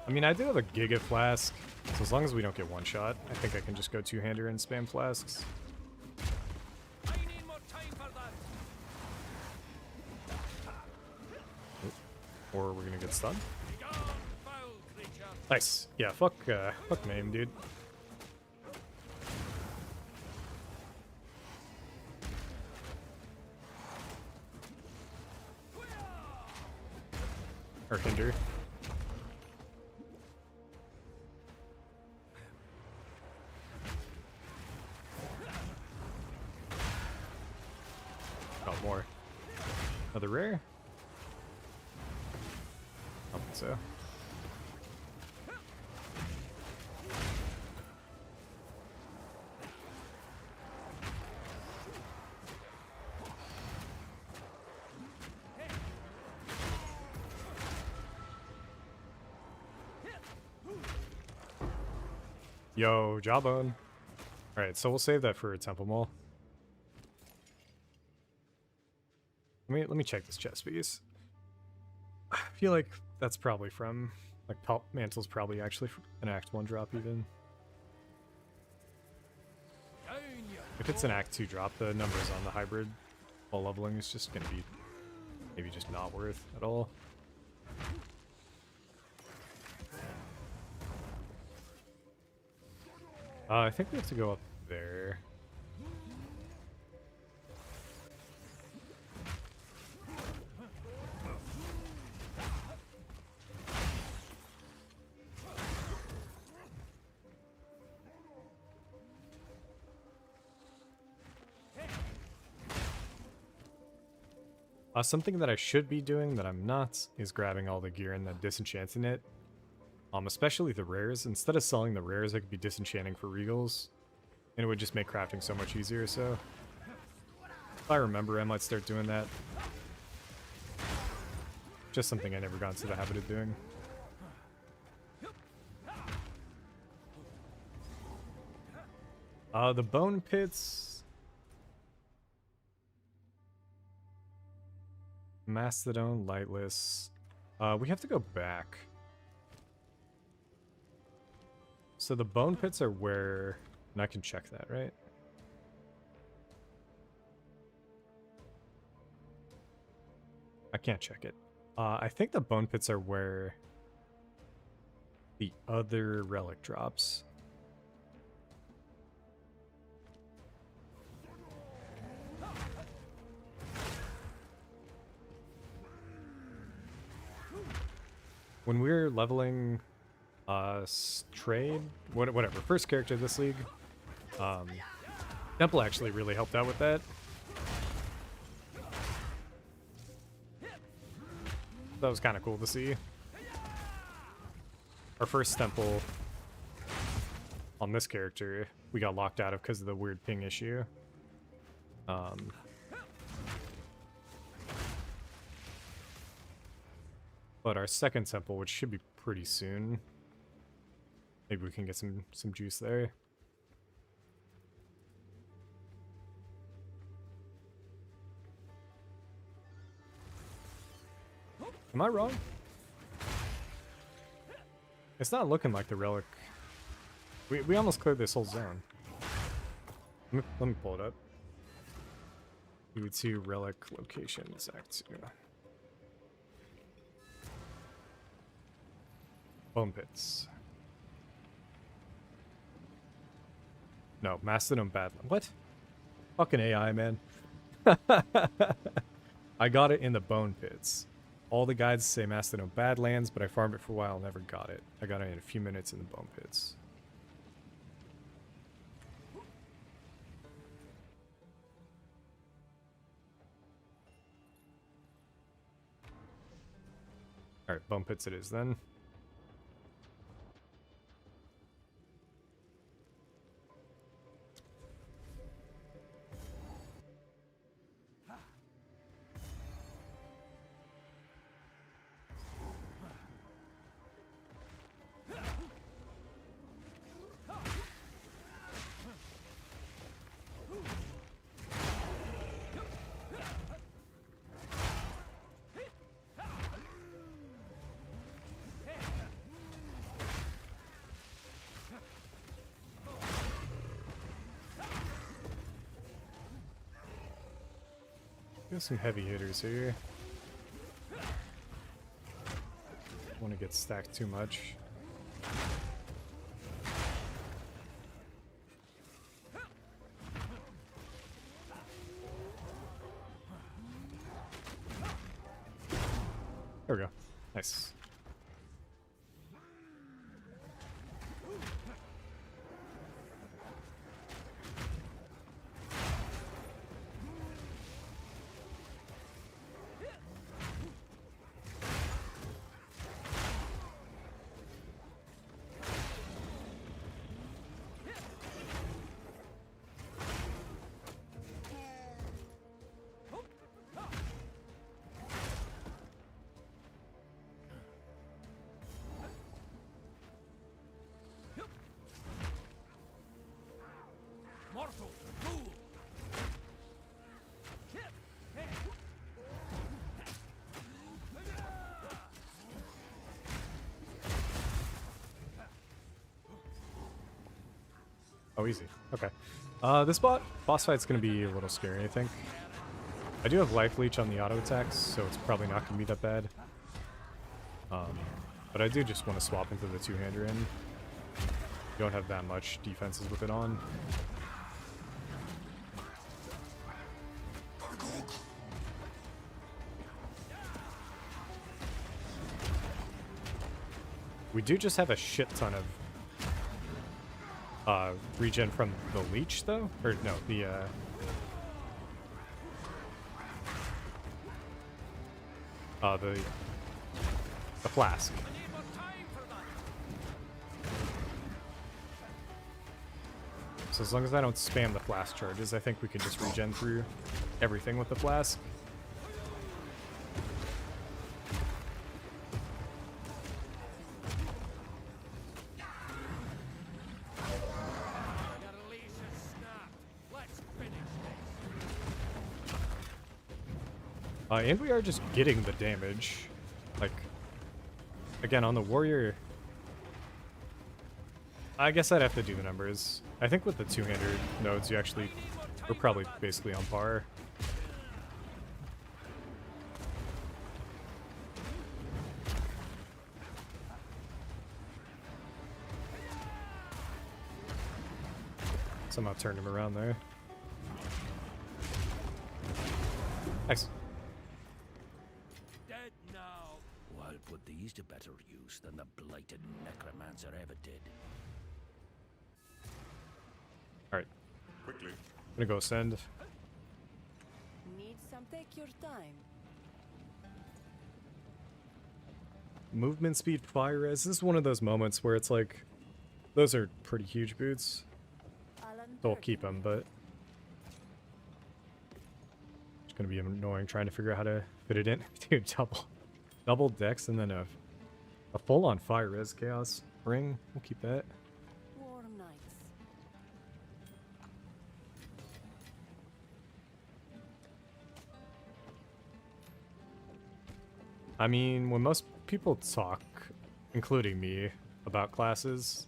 I mean, I do have a Giga Flask, so as long as we don't get one shot, I think I can just go two-hander and spam flasks. I need more time for that. Or we're gonna get stunned. Begone, foul creature. Nice. Yeah, fuck Maim, dude. Or hinder. Got more. Another rare? I don't think so. Yo, jawbone. Alright, so we'll save that for a temple mole. Let me check this chest piece. I feel like that's probably from like Mantle's probably actually an Act 1 drop even. Down you If it's an Act 2 drop, the numbers on the hybrid while leveling is just gonna be maybe just not worth at all. I think we have to go up there. Something that I should be doing that I'm not is grabbing all the gear and then disenchanting it. Especially the rares. Instead of selling the rares, I could be disenchanting for regals. And it would just make crafting so much easier, so... If I remember, I might start doing that. Just something I never got into the habit of doing. The bone pits... Mastodon, Lightless. We have to go back. So the bone pits are where... And I can check that, right? I can't check it. I think the bone pits are where the other relic drops. When we're leveling trade, whatever, first character of this league, Temple actually really helped out with that. That was kind of cool to see. Our first Temple on this character, we got locked out of because of the weird ping issue. But our second temple, which should be pretty soon, maybe we can get some juice there. Am I wrong? It's not looking like the relic. We almost cleared this whole zone. Let me pull it up. 2 relic locations, Act 2. Bone pits. No, Mastodon Badland. What? Fucking AI, man. I got it in the bone pits. All the guides say Mastodon Badlands, but I farmed it for a while, never got it. I got it in a few minutes in the bone pits. Alright, bone pits it is then. Got some heavy hitters here. Don't want to get stacked too much. There we go. Nice. Mortal fool! Oh, easy. Okay. This boss fight's gonna be a little scary, I think. I do have life leech on the auto attacks, so it's probably not gonna be that bad. But I do just want to swap into the two-hander in. Don't have that much defenses with it on. We do just have a shit ton of regen from the leech, though? Or no, the flask. So as long as I don't spam the flask charges, I think we can just regen through everything with the flask. And we are just getting the damage. Like, again, on the warrior, I guess I'd have to do the numbers. I think with the two-hander nodes, we're probably basically on par. Somehow turned him around there. Nice. Dead now. Well, I'll put these to better use than the blighted necromancer ever did. Alright. Quickly. I'm gonna go send. Need some, take your time. Movement speed, fire res. This is one of those moments where it's like, those are pretty huge boots. So I'll keep them, but it's gonna be annoying trying to figure out how to fit it in. Dude, double decks and then a full-on fire res chaos ring. We'll keep that. Warm nights. I mean, when most people talk, including me, about classes,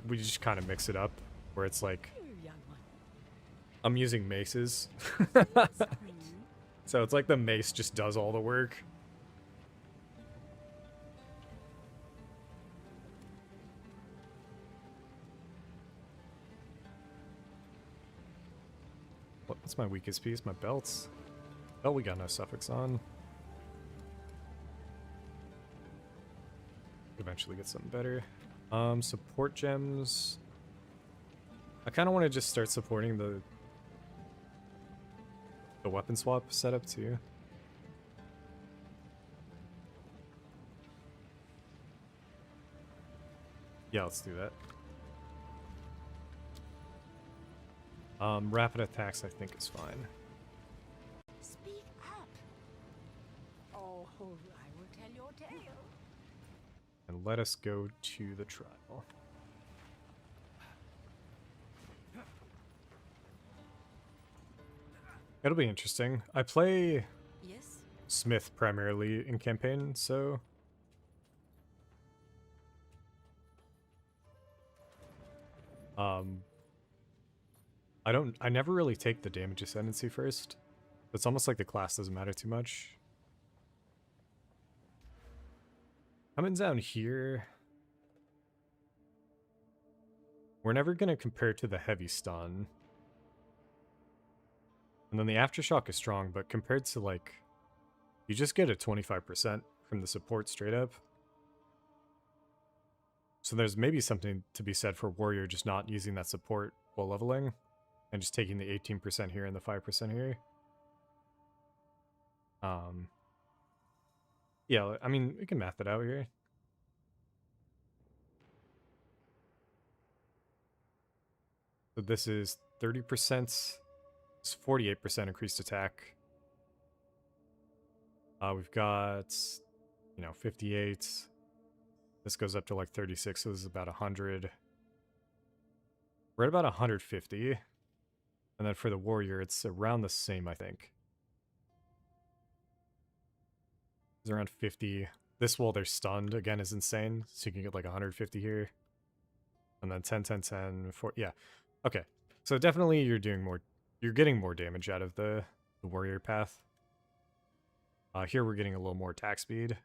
we just kind of mix it up, where it's like, Here, young one. I'm using maces. So it's like the mace just does all the work. What's my weakest piece? My belts. Belt we got no suffix on. Eventually get something better. Support gems. I kind of want to just start supporting the weapon swap setup too. Yeah, let's do that. Rapid attacks I think is fine. Speak up. Oh, I will tell your tale. And let us go to the trial. It'll be interesting. I play Yes? Smith primarily in campaign, so I never really take the damage ascendancy first. It's almost like the class doesn't matter too much. Coming down here, we're never gonna compare to the heavy stun. And then the aftershock is strong, but compared to like, you just get a 25% from the support straight up. So there's maybe something to be said for warrior just not using that support while leveling, and just taking the 18% here and the 5% here. Yeah, I mean, we can math it out here. So this is 30%, it's 48% increased attack. We've got, you know, 58. This goes up to like 36, so this is about 100. We're at about 150. And then for the warrior, it's around the same, I think. It's around 50. This while they're stunned, again, is insane. So you can get like 150 here. And then 10, 10, 10, 4. Yeah. Okay. So definitely you're doing more. You're getting more damage out of the warrior path. Here we're getting a little more attack speed.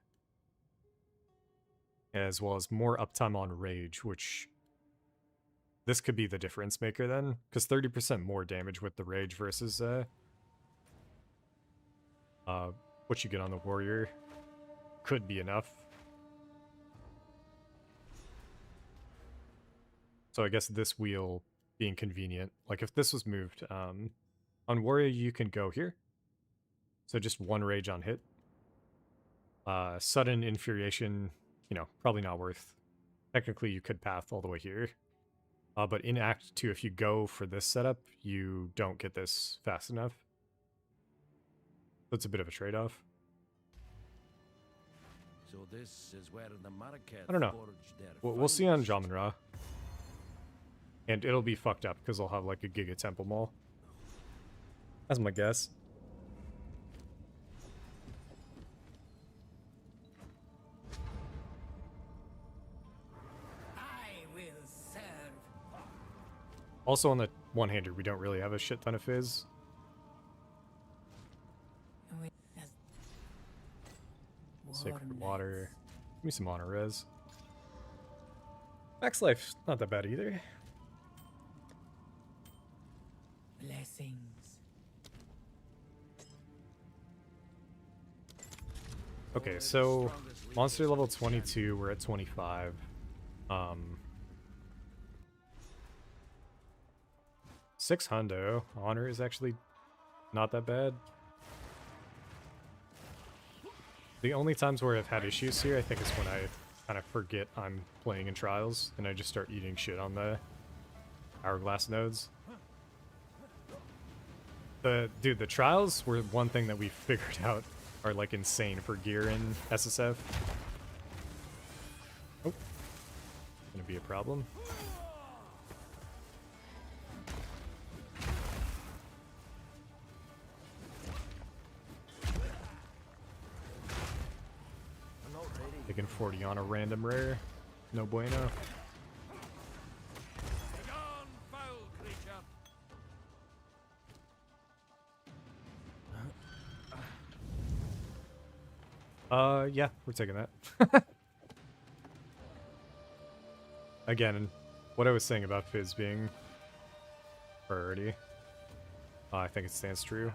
As well as more uptime on rage, which this could be the difference maker then. Because 30% more damage with the rage versus what you get on the warrior could be enough. So I guess this wheel being convenient. Like if this was moved, on warrior you can go here. So just one rage on hit. Sudden infuriation, you know, probably not worth. Technically you could path all the way here. But in Act 2, if you go for this setup, you don't get this fast enough. So it's a bit of a trade-off. So this is where the Marquette I don't know. forged their We'll see on finest. Jamin-Ra. And it'll be fucked up because I'll have like a Giga Temple Mall. That's my guess. I will serve. Also on the one-hander, we don't really have a shit ton of fizz. Sacred Water. Give me some honor res. Max life's not that bad either. Blessings. Okay, so monster level 22, we're at 25. 6 hundo. Honor is actually not that bad. The only times where I've had issues here, I think, is when I kind of forget I'm playing in Trials, and I just start eating shit on the Hourglass nodes. Dude, the Trials were one thing that we figured out are, like, insane for gear in SSF. Oh. Gonna be a problem. Taking 40 on a random rare. No bueno. Begone, foul creature. Yeah, we're taking that. Again, what I was saying about Fizz being priority, I think it stands true.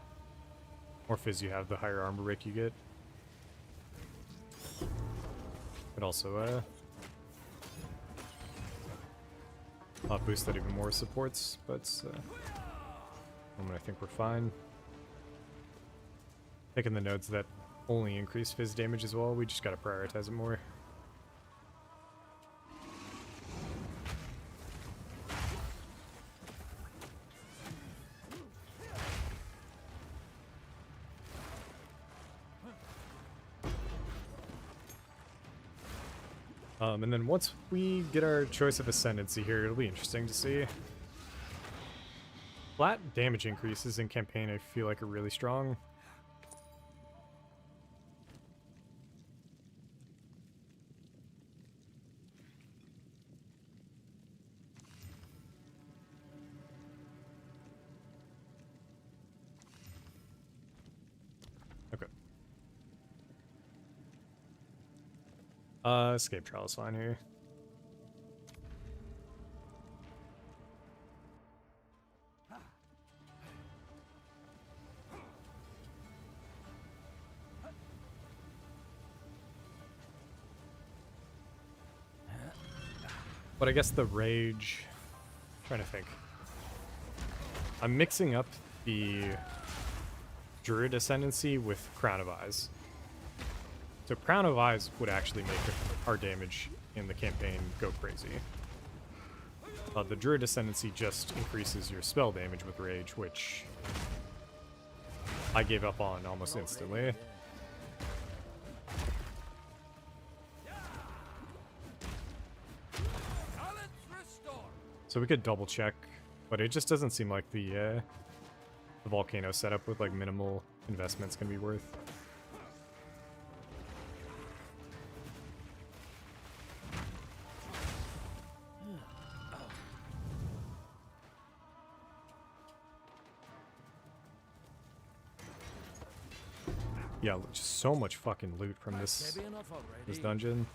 More Fizz you have, the higher armor rake you get. But also, boost that even more supports, but I think we're fine. Taking the nodes that only increase Fizz damage as well, we just gotta prioritize it more. And then once we get our choice of ascendancy here, it'll be interesting to see. Flat damage increases in campaign I feel like are really strong. Okay. Escape trial is fine here. But I guess the rage, trying to think. I'm mixing up the Druid Ascendancy with Crown of Eyes. So Crown of Eyes would actually make our damage in the campaign go crazy. The Druid Ascendancy just increases your spell damage with Rage, which I gave up on almost instantly. So we could double check, but it just doesn't seem like the volcano setup with like minimal investment's gonna be worth. Yeah, just so much fucking loot from this dungeon.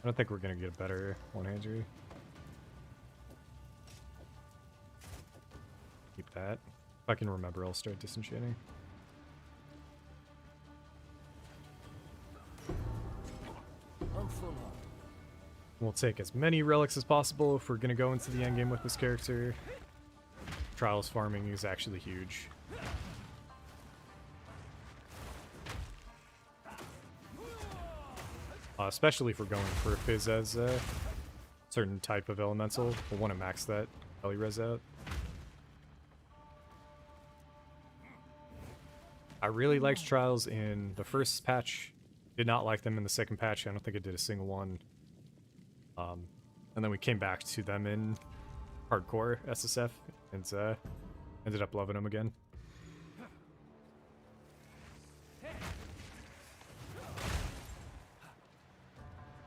I don't think we're gonna get a better one-hander. Keep that. If I can remember, I'll start disenchanting. I'm full on. We'll take as many relics as possible if we're gonna go into the endgame with this character. Trials farming is actually huge. Especially if we're going for a Fizz as a certain type of elemental. We'll want to max that Belly Res out. I really liked Trials in the first patch. Did not like them in the second patch. I don't think I did a single one. And then we came back to them in hardcore SSF and ended up loving them again.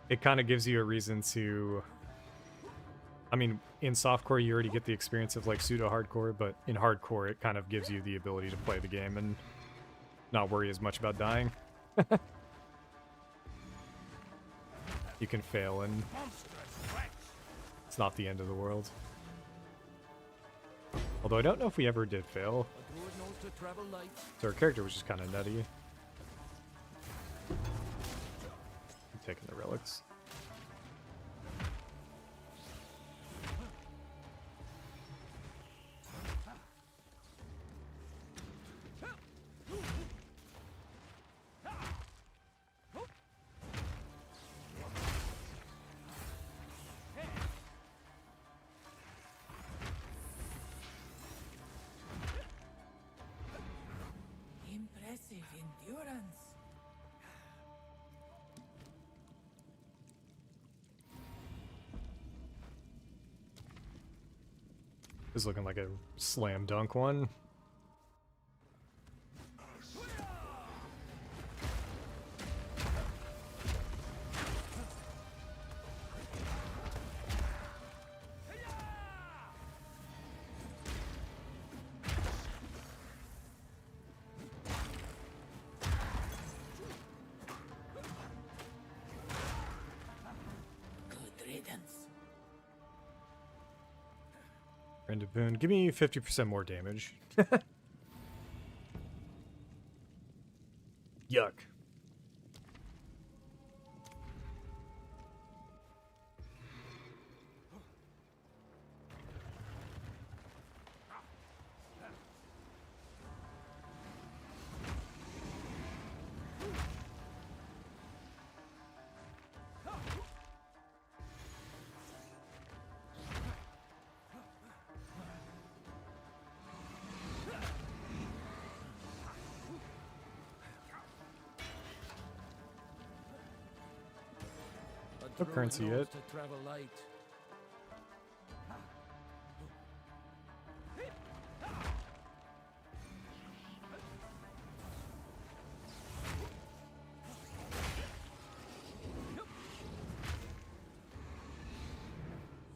It kind of gives you a reason to... I mean, in softcore you already get the experience of like pseudo-hardcore, but in hardcore it kind of gives you the ability to play the game and not worry as much about dying. You can fail and it's not the end of the world. Although I don't know if we ever did fail. So our character was just kind of nutty. Taking the relics. Impressive endurance. This is looking like a slam dunk one. Random boon. Give me 50% more damage. Yuck. No currency yet. To travel light.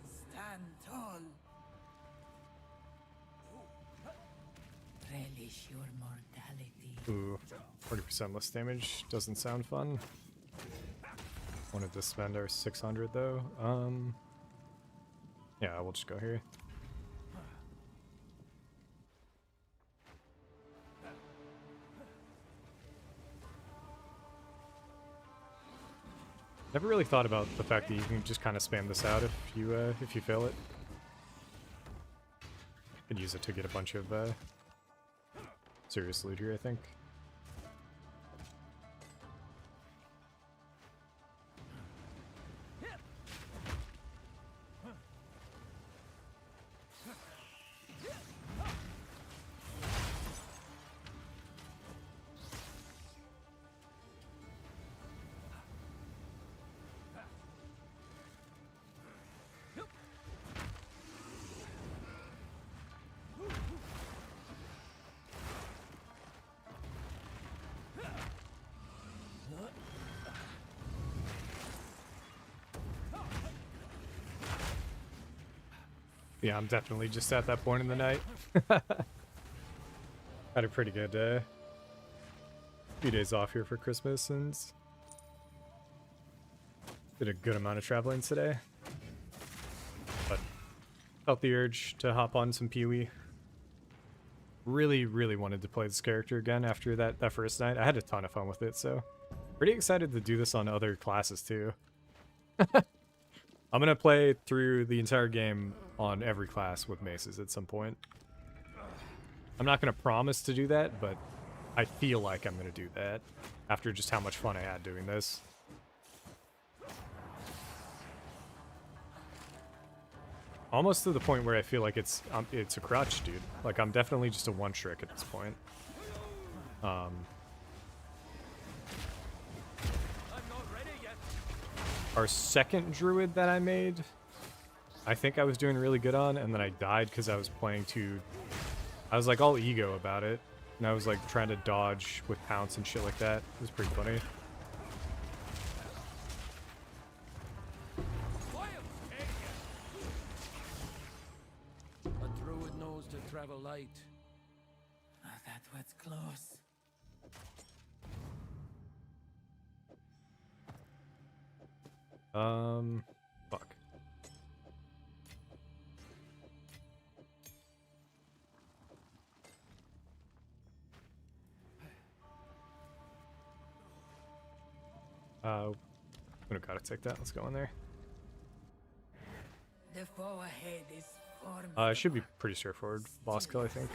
Stand tall. Relish your mortality. Ooh, 40% less damage. Doesn't sound fun. Wanted to spend our 600 though. Yeah, we'll just go here. Never really thought about the fact that you can just kind of spam this out if you fail it. Could use it to get a bunch of serious loot here, I think. Yeah, I'm definitely just at that point in the night. Had a pretty good few days off here for Christmas and did a good amount of traveling today. But felt the urge to hop on some Pee-wee. Really, really wanted to play this character again after that first night. I had a ton of fun with it, so pretty excited to do this on other classes too. I'm gonna play through the entire game on every class with maces at some point. I'm not gonna promise to do that, but I feel like I'm gonna do that after just how much fun I had doing this. Almost to the point where I feel like it's a crutch, dude. Like, I'm definitely just a one-trick at this point. Our second druid that I made, I think I was doing really good on, and then I died because I was playing too... I was like all ego about it, and I was like trying to dodge with pounce and shit like that. It was pretty funny. A druid knows to travel light. Oh, that was close. Fuck. We don't gotta take that. Let's go in there. The foe ahead is formidable. It should be pretty straightforward. Boss kill, I think.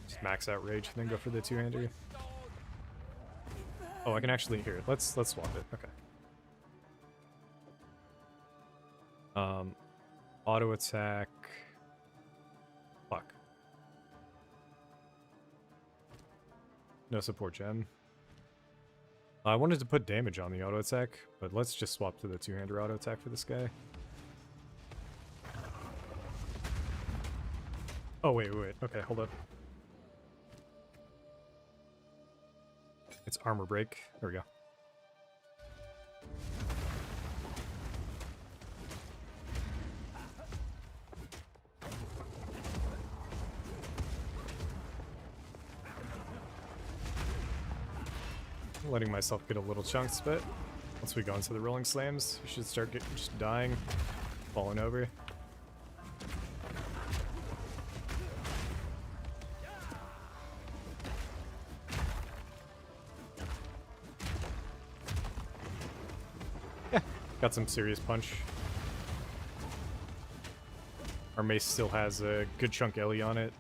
Just max out rage and then go for the two-hander. Oh, I can actually here. Let's swap it. Okay. Auto attack. Fuck. No support gem. I wanted to put damage on the auto attack, but let's just swap to the two-hander auto attack for this guy. Oh, wait. Okay, hold up. It's armor break. There we go. Letting myself get a little chunks, but once we go into the rolling slams, we should start just dying, falling over. Got some serious punch. Our mace still has a good chunk Ellie on it.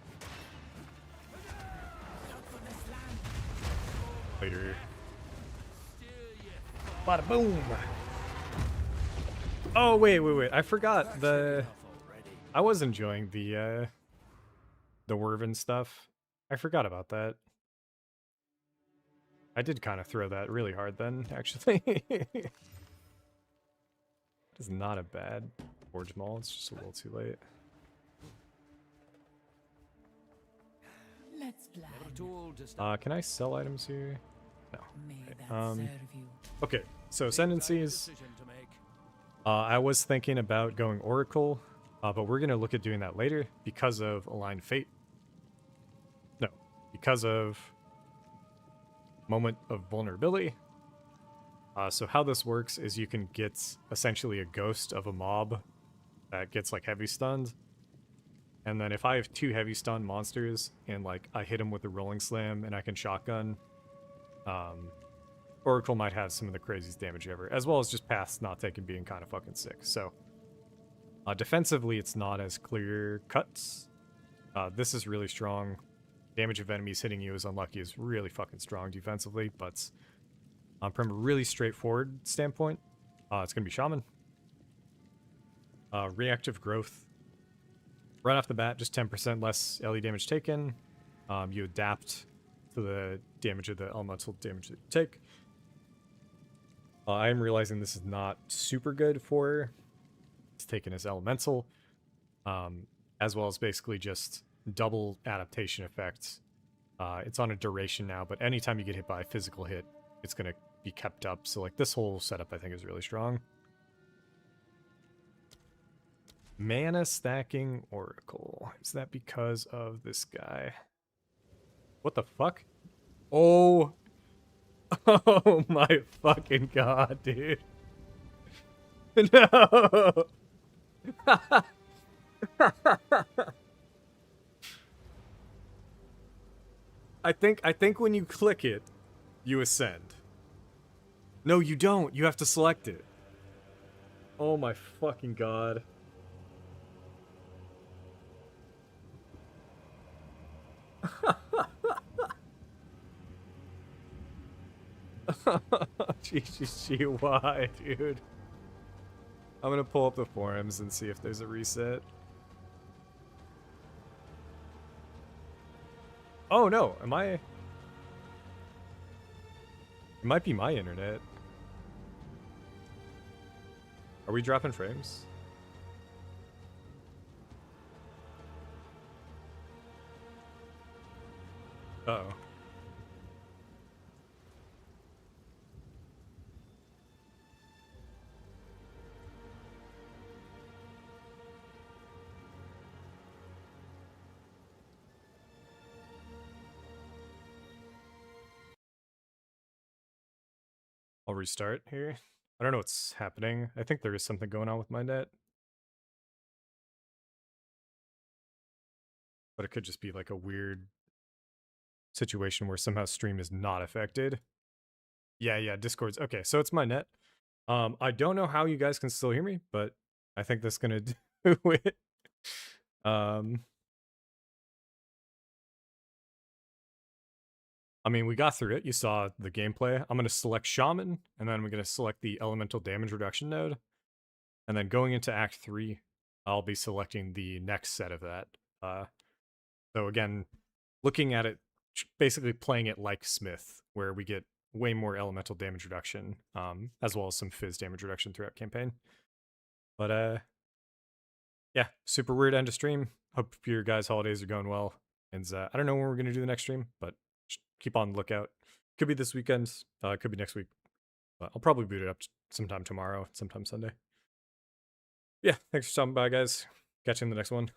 Later. Bada boom! Oh, wait. I forgot the... I was enjoying the Werven stuff. I forgot about that. I did kind of throw that really hard then, actually. It's not a bad Forge Maul, it's just a little too late. Let's plan. Can I sell items here? No. May Okay, that serve you. okay, so Ascendancies. I was thinking about going Oracle, but we're going to look at doing that later because of Aligned Fate. No, because of Moment of Vulnerability. So how this works is you can get essentially a ghost of a mob that gets like heavy stunned. And then if I have 2 heavy stun monsters and like I hit them with a rolling slam and I can shotgun, Oracle might have some of the craziest damage ever, as well as just paths not taken being kind of fucking sick. So defensively, it's not as clear cuts. This is really strong. Damage of enemies hitting you is unlucky is really fucking strong defensively, but from a really straightforward standpoint, it's going to be Shaman. Reactive growth. Right off the bat, just 10% less LE damage taken. You adapt to the damage of the elemental damage that you take. I am realizing this is not super good for it's taken as elemental, as well as basically just double adaptation effects. It's on a duration now, but anytime you get hit by a physical hit, it's going to be kept up. So like this whole setup I think is really strong. Mana stacking Oracle. Is that because of this guy? What the fuck? Oh. Oh my fucking god, dude. No. I think when you click it, you ascend. No, you don't. You have to select it. Oh my fucking god. GGGY, dude. I'm gonna pull up the forums and see if there's a reset. Oh no, am I... It might be my internet. Are we dropping frames? Uh-oh. I'll restart here. I don't know what's happening. I think there is something going on with my net. But it could just be like a weird situation where somehow stream is not affected. Yeah, Discord's okay, so it's my net. I don't know how you guys can still hear me, but I think that's gonna do it. I mean, we got through it. You saw the gameplay. I'm going to select Shaman, and then we're going to select the Elemental Damage Reduction node. And then going into Act 3, I'll be selecting the next set of that. So again, looking at it, basically playing it like Smith, where we get way more Elemental Damage Reduction, as well as some Fizz damage reduction throughout campaign. But yeah, super weird end of stream. Hope your guys' holidays are going well. And I don't know when we're going to do the next stream, but keep on the lookout. Could be this weekend, could be next week. But I'll probably boot it up sometime tomorrow, sometime Sunday. Yeah, thanks for stopping by, guys. Catch you in the next one.